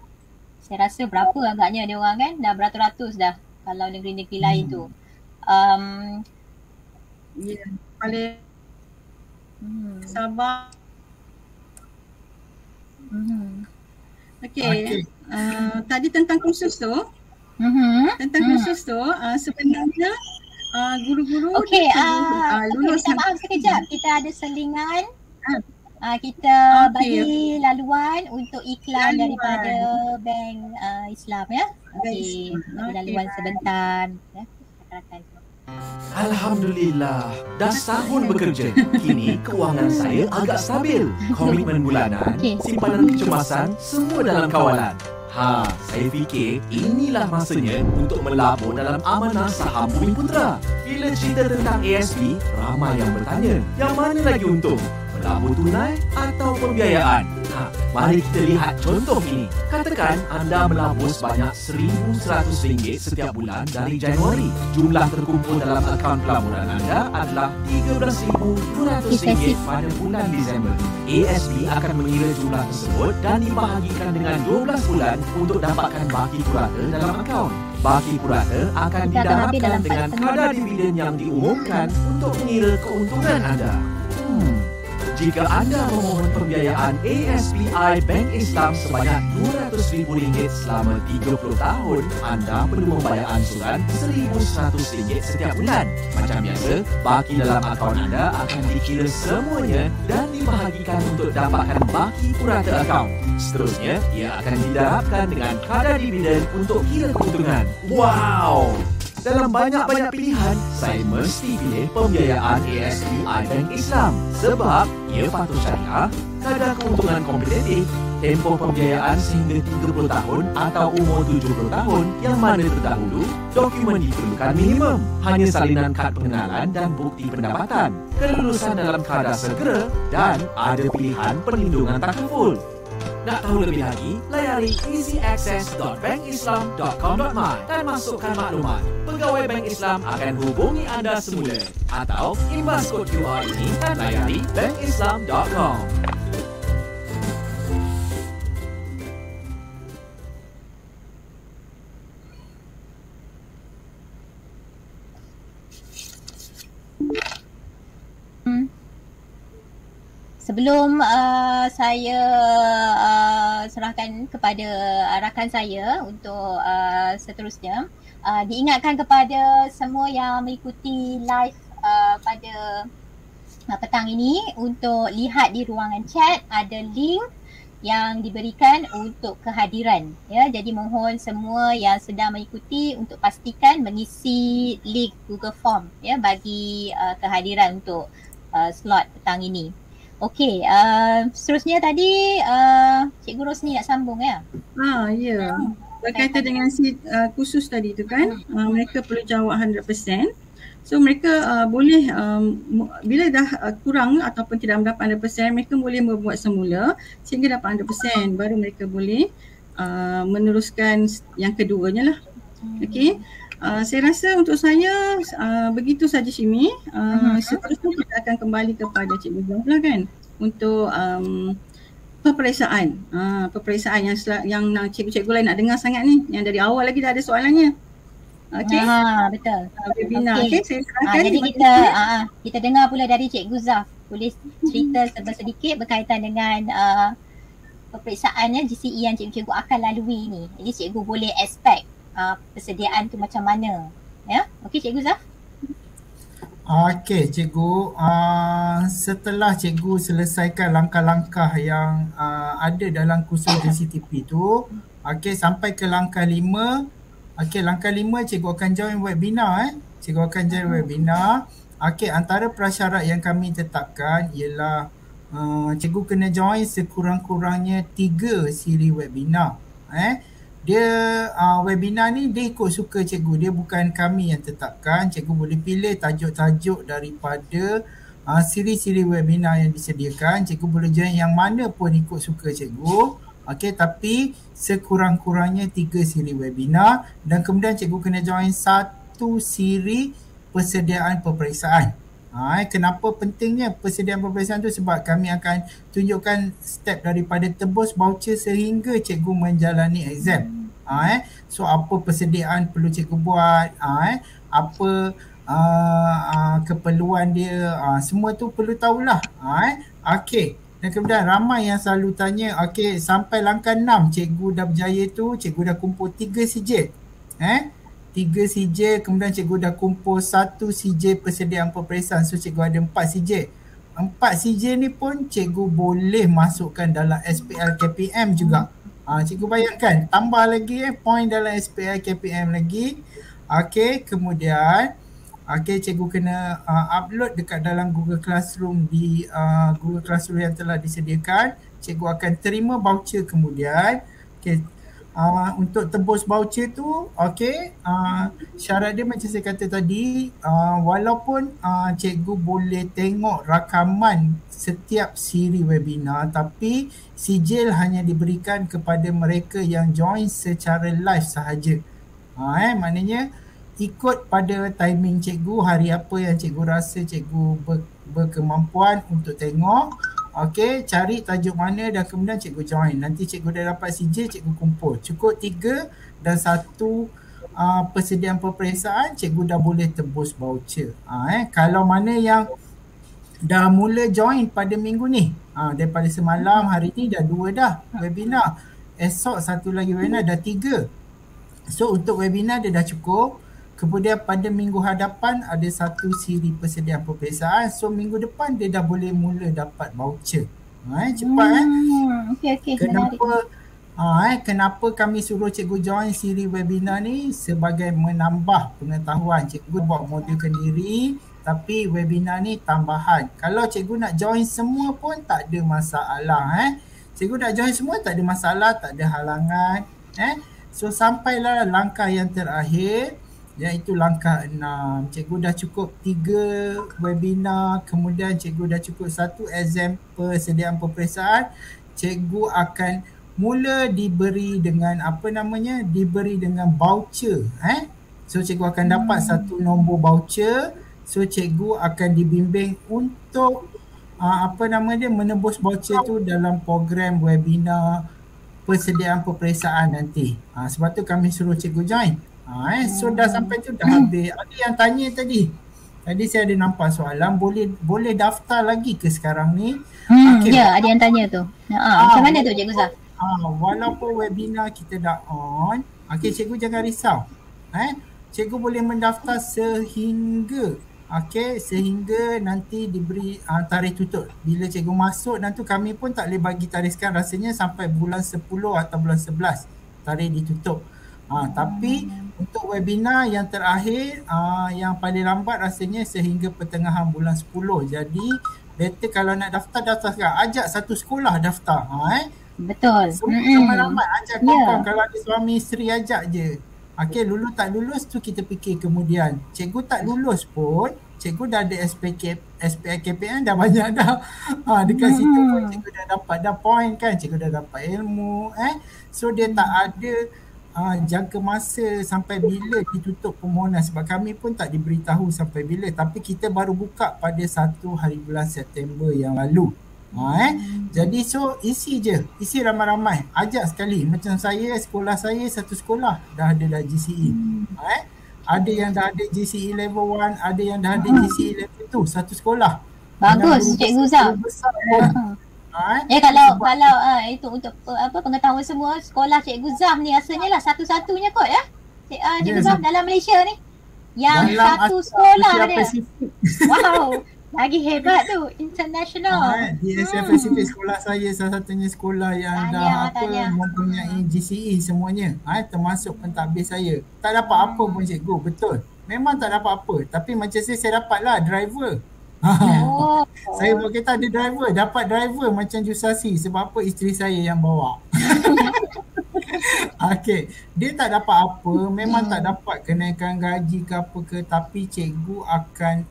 Saya rasa berapa agaknya dia orang kan, dah beratus-ratus dah kalau negeri-negeri lain tu. paling Sabah. Okey. Tadi tentang kursus tu. Tentang kursus tu sebenarnya guru-guru Okey, lulus. minta maaf sekejap. Kita ada selingan. Kita bagi laluan untuk iklan daripada Bank Islam ya. Okey, bagi laluan sebentar ya. Rakan-rakan. Alhamdulillah, dah setahun bekerja. Kini kewangan saya agak stabil. Komitmen bulanan, simpanan kecemasan, semua dalam kawalan. Saya fikir inilah masanya untuk melabur dalam amanah saham Bumi Putra. Bila cerita tentang ASP, ramai yang bertanya, yang mana lagi untung? Melabur tunai atau pembiayaan? Mari kita lihat contoh ini. Katakan anda melabur sebanyak RM1,100 setiap bulan dari Januari. Jumlah terkumpul dalam akaun pelaburan anda adalah RM13,200 pada bulan Disember. ASB akan mengira jumlah tersebut dan dibahagikan dengan 12 bulan untuk dapatkan baki purata dalam akaun. Baki purata akan didarabkan dengan kadar dividen yang diumumkan untuk mengira keuntungan anda. Jika anda memohon pembiayaan ASPI Bank Islam sebanyak RM200,000 selama 30 tahun, anda perlu membayar ansuran RM1,100 setiap bulan. Macam biasa, baki dalam akaun anda akan dikira semuanya dan dibahagikan untuk dapatkan baki purata akaun. Seterusnya, ia akan didarabkan dengan kadar dividen untuk kira keuntungan. Wow! Dalam banyak-banyak pilihan, saya mesti pilih pembiayaan ASPI Bank Islam sebab ia patuh syariah, kadar keuntungan kompetitif, tempoh pembiayaan sehingga 30 tahun atau umur 70 tahun yang mana terdahulu, dokumen diperlukan minimum, hanya salinan kad pengenalan dan bukti pendapatan, kelulusan dalam kadar segera dan ada pilihan perlindungan takaful. Nak tahu lebih lagi, layari easyaccess.bankislam.com.my dan masukkan maklumat. Pegawai Bank Islam akan hubungi anda semula. Atau imbas kod QR ini dan layari bankislam.com. Sebelum saya serahkan kepada rakan saya untuk seterusnya, diingatkan kepada semua yang mengikuti live pada petang ini untuk lihat di ruangan chat ada link yang diberikan untuk kehadiran ya. Jadi mohon semua yang sedang mengikuti untuk pastikan mengisi link Google Form ya bagi kehadiran untuk slot petang ini. Okey, seterusnya tadi Cikgu Rosni nak sambung ya? Ya. Berkaitan dengan kursus tadi tu kan, mereka perlu jawab 100%. So mereka boleh bila dah kurang ataupun tidak mendapat 100%, mereka boleh membuat semula sehingga dapat 100%, baru mereka boleh meneruskan yang keduanya lah. Okey. Saya rasa untuk saya begitu saja Shimi. Seterusnya kita akan kembali kepada Cikgu Zaf lah kan untuk peperiksaan. Peperiksaan yang cikgu-cikgu lain nak dengar sangat ni, yang dari awal lagi dah ada soalannya. Okey. Betul. Webinar. Okey, saya serahkan. Jadi kita dengar pula dari Cikgu Zaf. Boleh cerita sedikit berkaitan dengan peperiksaannya GCE yang cikgu-cikgu akan lalui ni. Jadi cikgu boleh expect persediaan tu macam mana ya. Okey Cikgu Zaf. Okey cikgu, setelah cikgu selesaikan langkah-langkah yang ada dalam kursus GCTP tu, okey sampai ke langkah 5. Okey langkah 5 cikgu akan join webinar Cikgu akan join webinar. Okey antara prasyarat yang kami tetapkan ialah cikgu kena join sekurang-kurangnya 3 siri webinar. Dia webinar ni dia ikut suka cikgu, dia bukan kami yang tetapkan. Cikgu boleh pilih tajuk-tajuk daripada siri-siri webinar yang disediakan. Cikgu boleh join yang mana pun ikut suka cikgu. Okey, tapi sekurang-kurangnya 3 siri webinar dan kemudian cikgu kena join 1 siri persediaan peperiksaan. Kenapa pentingnya persediaan peperiksaan tu? Sebab kami akan tunjukkan step daripada tebus voucher sehingga cikgu menjalani exam. So apa persediaan perlu cikgu buat, apa keperluan dia, semua tu perlu tahulah. Okey. Dan kemudian ramai yang selalu tanya, okey, sampai langkah 6 cikgu dah berjaya tu, cikgu dah kumpul 3 sijil. 3 sijil, kemudian cikgu dah kumpul 1 sijil persediaan peperiksaan. So cikgu ada 4 sijil. 4 sijil ni pun cikgu boleh masukkan dalam SPL KPM juga. Cikgu bayangkan, tambah lagi point dalam SPL KPM lagi. Okey, kemudian cikgu kena upload dekat dalam Google Classroom di Google Classroom yang telah disediakan. Cikgu akan terima voucher kemudian. Untuk tebus voucher tu, syarat dia macam saya kata tadi, walaupun cikgu boleh tengok rakaman setiap siri webinar, tapi sijil hanya diberikan kepada mereka yang join secara live sahaja. Maknanya ikut pada timing cikgu, hari apa yang cikgu rasa cikgu berkemampuan untuk tengok. Cari tajuk mana dan kemudian cikgu join. Nanti cikgu dah dapat sijil, cikgu kumpul. Cukup 3 dan 1 persediaan peperiksaan, cikgu dah boleh tebus voucher. Kalau mana yang dah mula join pada minggu ni, daripada semalam, hari ni dah 2 dah webinar. Esok 1 lagi webinar, dah 3. So untuk webinar dia dah cukup. Kemudian pada minggu hadapan ada 1 siri persediaan peperiksaan. So minggu depan dia dah boleh mula dapat voucher. Cepat Okey, kenapa kami suruh cikgu join siri webinar ni? Sebagai menambah pengetahuan. Cikgu buat modul sendiri, tapi webinar ni tambahan. Kalau cikgu nak join semua pun tak ada masalah. Cikgu nak join semua tak ada masalah, tak ada halangan. So sampailah langkah yang terakhir, iaitu langkah 6. Cikgu dah cukup 3 webinar, kemudian cikgu dah cukup 1 exam persediaan peperiksaan. Cikgu akan mula diberi dengan diberi dengan voucher. So cikgu akan dapat 1 nombor voucher. So cikgu akan dibimbing untuk menebus voucher tu dalam program webinar persediaan peperiksaan nanti. Sebab tu kami suruh cikgu join. So dah sampai tu dah habis. Ada yang tanya tadi saya ada nampak soalan, boleh daftar lagi ke sekarang ni? Ya, ada yang tanya tu. Macam mana tu Cikgu Zaf? Walaupun webinar kita dah on, cikgu jangan risau. Cikgu boleh mendaftar sehingga nanti diberi tarikh tutup. Bila cikgu masuk nanti kami pun tak boleh bagi tarikan, rasanya sampai bulan 10 atau bulan 11 tarikh ditutup. Tapi untuk webinar yang terakhir, yang paling lambat rasanya sehingga pertengahan bulan 10. Jadi better kalau nak daftar sekarang. Ajak satu sekolah daftar. Betul. Ramai-ramai ajak kawan. Kalau ada suami isteri, ajak je. Lulus tak lulus tu kita fikir kemudian. Cikgu tak lulus pun, cikgu dah ada SPKPM dah banyak dah. Dekat situ pun cikgu dah dapat dah point kan. Cikgu dah dapat ilmu. So dia tak ada jangka masa sampai bila ditutup permohonan, sebab kami pun tak diberitahu sampai bila, tapi kita baru buka pada 1 hari bulan September yang lalu. Jadi so isi ramai-ramai, ajak sekali. Macam saya, sekolah saya satu sekolah dah ada dah GCE. Ada yang dah ada GCE level 1, ada yang dah ada GCE level 2, satu sekolah. Bagus Cikgu Zaf. Kalau itu untuk pengetahuan semua, sekolah Cikgu Zaf ni rasanya lah satu-satunya kot Cikgu Zaf dalam Malaysia ni yang dalam satu sekolah dia. Wow, lagi hebat tu, international. Di Asia Pasifik sekolah saya salah satunya sekolah yang mempunyai GCE semuanya. Termasuk pentadbir saya. Tak dapat apa pun cikgu, betul. Memang tak dapat apa, tapi macam saya dapatlah driver. Saya buat kereta ada driver, dapat driver macam Jusasi. Sebab apa? Isteri saya yang bawa. Dia tak dapat apa, memang tak dapat kenaikan gaji ke apa ke, tapi cikgu akan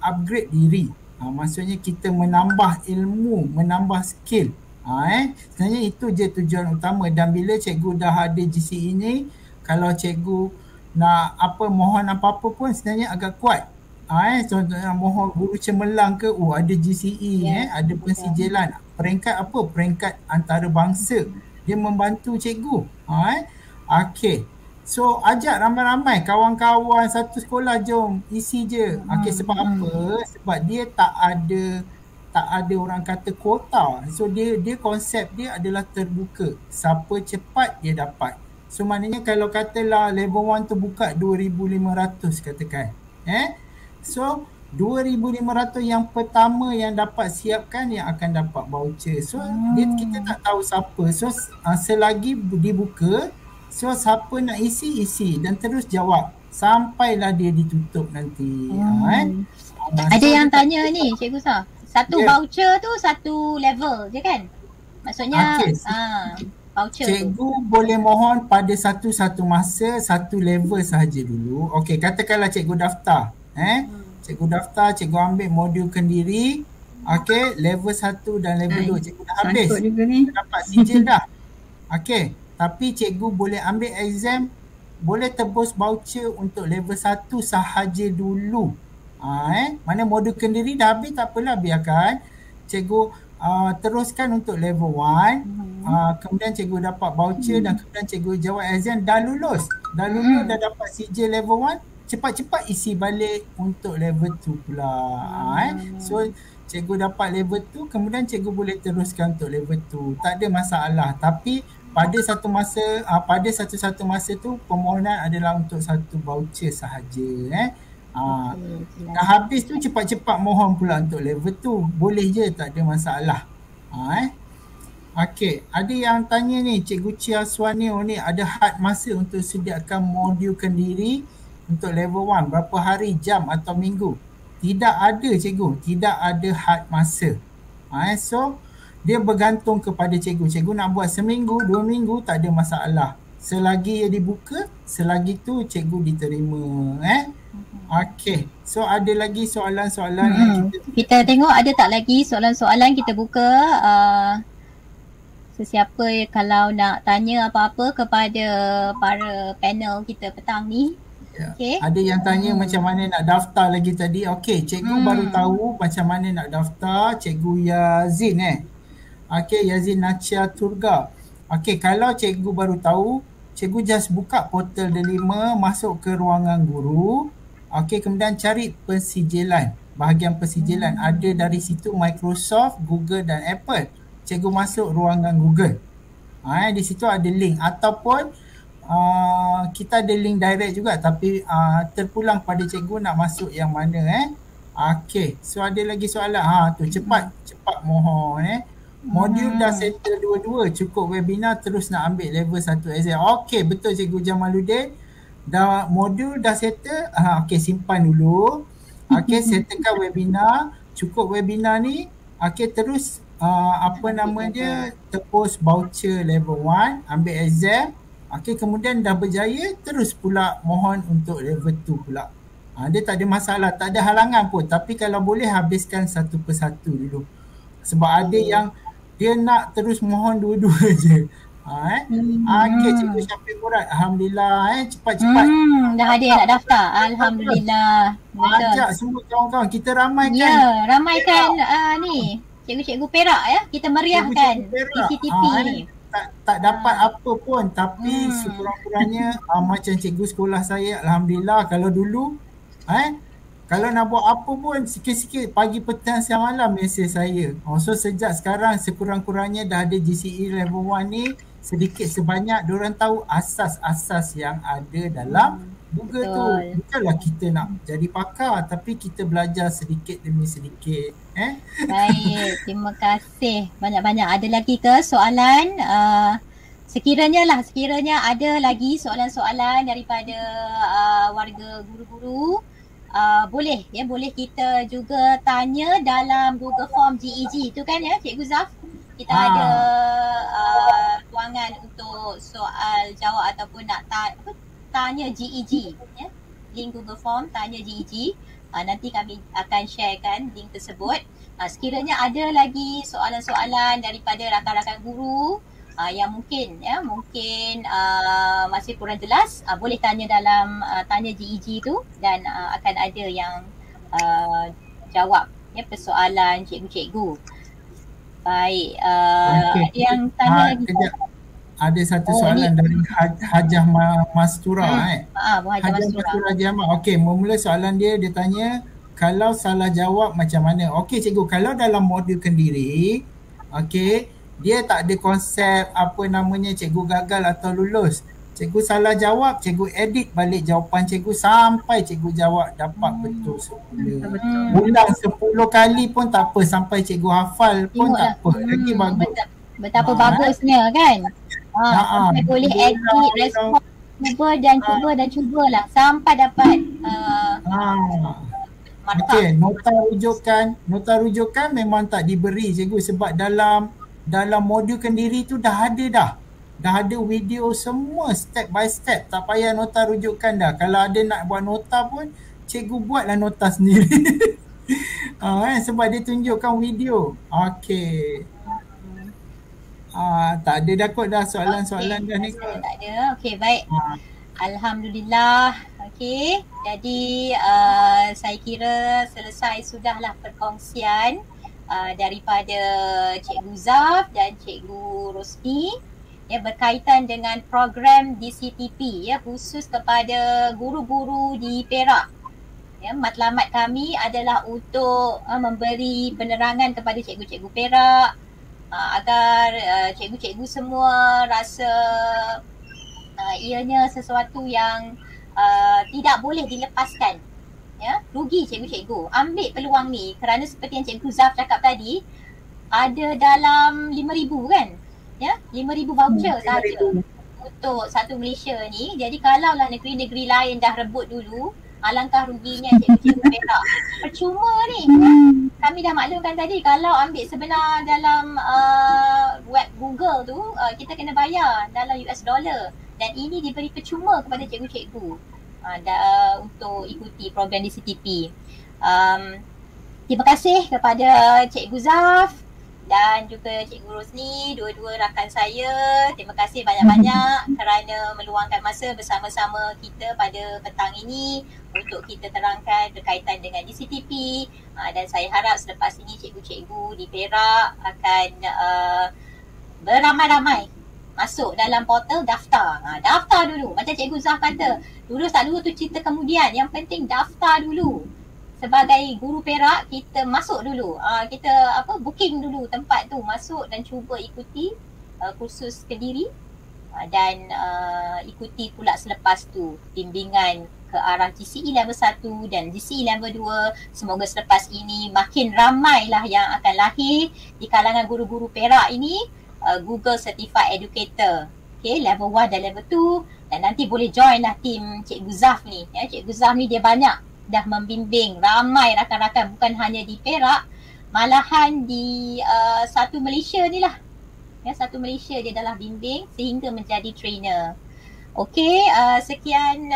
upgrade diri. Maksudnya kita menambah ilmu, menambah skill. Sebenarnya itu je tujuan utama. Dan bila cikgu dah ada GCE ni, kalau cikgu nak mohon apa-apa pun sebenarnya agak kuat. Contohnya mohon guru cemerlang ke, ada GCE, ada pensijilan. Peringkat peringkat antarabangsa. Dia membantu cikgu. So ajak ramai-ramai kawan-kawan satu sekolah, jom isi je. Okey, sebab apa? Sebab dia tak ada orang kata kuota. So dia konsep dia adalah terbuka. Siapa cepat dia dapat. So maknanya kalau katalah level 1 tu buka 2,500 katakan. So 2,500 yang pertama yang dapat siapkan yang akan dapat voucher. So kita tak tahu siapa. So selagi dibuka, so siapa nak isi dan terus jawab sampailah dia ditutup nanti. Ada yang tanya ni Cikgu Sah. Satu voucher tu satu level je kan? Maksudnya voucher cikgu tu boleh mohon pada satu masa satu level sahaja dulu. Okey, katakanlah cikgu daftar. Cikgu daftar, cikgu ambil modul kendiri. Okey, level 1 dan level 2 cikgu dah habis. Dapat sijil dah. Okey, tapi cikgu boleh ambil exam, boleh tebus voucher untuk level 1 sahaja dulu. Mana modul kendiri dah habis, tak apalah, biarkan cikgu teruskan untuk level 1. Kemudian cikgu dapat voucher dan kemudian cikgu jawab exam, dah lulus, dah dapat sijil level 1, cepat-cepat isi balik untuk level 2 pula. So cikgu dapat level 2, kemudian cikgu boleh teruskan untuk level 2, tak ada masalah. Tapi pada satu masa tu permohonan adalah untuk satu voucher sahaja. Dah habis tu cepat-cepat mohon pula untuk level 2, boleh je, tak ada masalah. Okey, ada yang tanya ni, Cikgu Chia Swanio ni, ada had masa untuk sediakan modul kendiri untuk level 1, berapa hari, jam atau minggu? Tidak ada cikgu, tidak ada had masa. So dia bergantung kepada cikgu. Cikgu nak buat seminggu, 2 minggu, tak ada masalah. Selagi ia dibuka, selagi tu cikgu diterima. Okey, so ada lagi soalan-soalan yang kita tengok ada tak lagi soalan-soalan. Kita buka sesiapa kalau nak tanya apa-apa kepada para panel kita petang ni. Okay. Ada yang tanya macam mana nak daftar lagi tadi. Okey, cikgu baru tahu macam mana nak daftar. Cikgu Yazin Okey, Yazin Nacia Turga. Okey, kalau cikgu baru tahu, cikgu just buka portal Delima, masuk ke ruangan guru. Okey, kemudian cari persijilan. Bahagian persijilan ada dari situ Microsoft, Google dan Apple. Cikgu masuk ruangan Google. Di situ ada link, ataupun kita ada link direct juga, tapi terpulang pada cikgu nak masuk yang mana. Okey, so ada lagi soalan. Tu cepat mohon. Modul dah settle 2-2, cukup webinar terus nak ambil level 1 exam. Okey, betul Cikgu Jamaluddin. Modul dah settle. Okey, simpan dulu. Okey, settlekan webinar, cukup webinar ni. Okey, terus tebus voucher level 1, ambil exam. Okey, kemudian dah berjaya, terus pula mohon untuk level 2 pula. Dia tak ada masalah, tak ada halangan pun. Tapi kalau boleh habiskan satu persatu dulu. Sebab ada yang dia nak terus mohon dua-dua je. Okey, Cikgu Syafiq Murad, alhamdulillah cepat-cepat. Dah ada yang nak daftar. Alhamdulillah. Ajak semua kawan-kawan, kita ramaikan. Ya, ramaikan ni cikgu-cikgu Perak ya. Kita meriahkan PCTP ni. Tak dapat apa pun, tapi sekurang-kurangnya macam cikgu sekolah saya, alhamdulillah. Kalau dulu kalau nak buat apa pun sikit-sikit, pagi, petang, siang, malam mesej saya. So sejak sekarang sekurang-kurangnya dah ada GCE level 1 ni, sedikit sebanyak diorang tahu asas-asas yang ada dalam Google tu. Bukanlah kita nak jadi pakar, tapi kita belajar sedikit demi sedikit. Baik, terima kasih banyak-banyak. Ada lagi ke soalan? Sekiranya ada lagi soalan-soalan daripada warga guru-guru, boleh kita juga tanya dalam Google Form GEG tu kan ya Cikgu Zaf. Kita ada ruangan untuk soal jawab ataupun nak tanya GEG ya. Link Google Form tanya GEG. Nanti kami akan sharekan link tersebut. Sekiranya ada lagi soalan-soalan daripada rakan-rakan guru yang mungkin masih kurang jelas, boleh tanya dalam tanya GEG tu dan akan ada yang jawab ya persoalan cikgu-cikgu. Baik, ada yang tanya lagi. ada satu soalan dari Hajah Mastura Hajah Mastura Jamal. Okey, mula soalan dia tanya kalau salah jawab macam mana? Okey cikgu, kalau dalam modul kendiri, okey, dia tak ada konsep apa namanya cikgu gagal atau lulus. Cikgu salah jawab, cikgu edit balik jawapan cikgu sampai cikgu jawab dapat betul semula. Ulang 10 kali pun tak apa, sampai cikgu hafal pun tak apa. Lagi bagus. Betapa bagusnya kan? Kita boleh edit respon, cubalah sampai dapat markah. Okey, nota rujukan memang tak diberi cikgu sebab dalam modul kendiri tu dah ada video semua step by step, tak payah nota rujukan dah. Kalau ada nak buat nota pun cikgu buatlah nota sendiri. Sebab dia tunjukkan video. Okey. Tak ada dah kot dah soalan-soalan dah ni. Tak ada. Okey, baik. Alhamdulillah. Okey. Jadi saya kira selesai sudahlah perkongsian daripada Cikgu Zaf dan Cikgu Rosni ya, berkaitan dengan program DCTP ya, khusus kepada guru-guru di Perak. Ya, matlamat kami adalah untuk memberi penerangan kepada cikgu-cikgu Perak agar cikgu-cikgu semua rasa ianya sesuatu yang tidak boleh dilepaskan. Ya, rugi cikgu-cikgu ambil peluang ni kerana seperti yang Cikgu Zaf cakap tadi, ada dalam 5,000 kan? Ya, 5,000 voucher sahaja untuk satu Malaysia ni. Jadi kalaulah negeri-negeri lain dah rebut dulu, alangkah ruginya cikgu-cikgu Perak. Percuma ni. Kami dah maklumkan tadi kalau ambil sebenar dalam web Google tu, kita kena bayar dalam US dollar, dan ini diberi percuma kepada cikgu-cikgu untuk ikuti program DCTP. Terima kasih kepada Cikgu Zaf dan juga Cikgu Rosni, dua-dua rakan saya. Terima kasih banyak-banyak kerana meluangkan masa bersama-sama kita pada petang ini untuk kita terangkan berkaitan dengan DCTP. Dan saya harap selepas ini cikgu-cikgu di Perak akan beramai-ramai masuk dalam portal daftar. Daftar dulu. Macam Cikgu Zaf kata, lulus tak lulus tu cerita kemudian. Yang penting daftar dulu. Sebagai guru Perak, kita masuk dulu. Kita booking dulu tempat tu, masuk dan cuba ikuti kursus Kediri dan ikuti pula selepas tu bimbingan ke arah GCE level 1 dan GCE level 2. Semoga selepas ini makin ramailah yang akan lahir di kalangan guru-guru Perak ini, Google Certified Educator. Okay, level 1 dan level 2, dan nanti boleh join lah tim Cikgu Zaf ni. Ya, Cikgu Zaf ni dia banyak dah membimbing ramai rakan-rakan, bukan hanya di Perak, malahan di satu Malaysia ni lah. Ya, satu Malaysia dia dah bimbing sehingga menjadi trainer. Okey, sekian,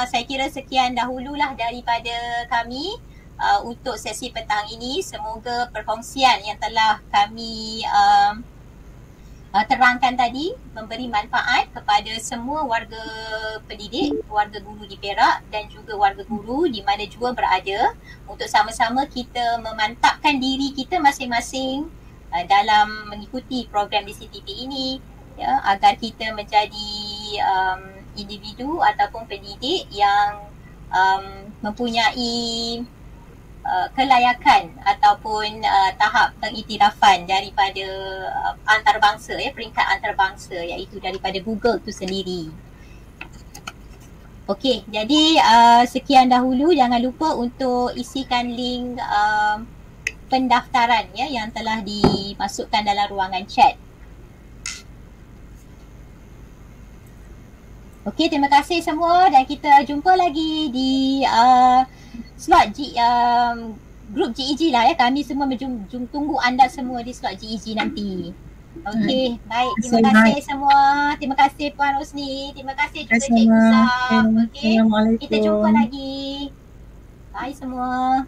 saya kira sekian dahululah daripada kami untuk sesi petang ini. Semoga perkongsian yang telah kami terangkan tadi memberi manfaat kepada semua warga pendidik, warga guru di Perak dan juga warga guru di mana jua berada, untuk sama-sama kita memantapkan diri kita masing-masing dalam mengikuti program DCTP ini, ya, agar kita menjadi individu ataupun pendidik yang mempunyai kelayakan ataupun tahap pengiktirafan daripada antarabangsa, ya, peringkat antarabangsa, iaitu daripada Google tu sendiri. Okey, jadi sekian dahulu. Jangan lupa untuk isikan link pendaftaran, ya, yang telah dimasukkan dalam ruangan chat. Okey, terima kasih semua dan kita jumpa lagi di slot grup GEG lah, ya. Kami semua tunggu anda semua di slot GEG nanti. Okey, baik. Terima kasih semua. Terima kasih Puan Rosni. Terima kasih juga Cikgu Zaf. Okey, kita jumpa lagi. Bye semua.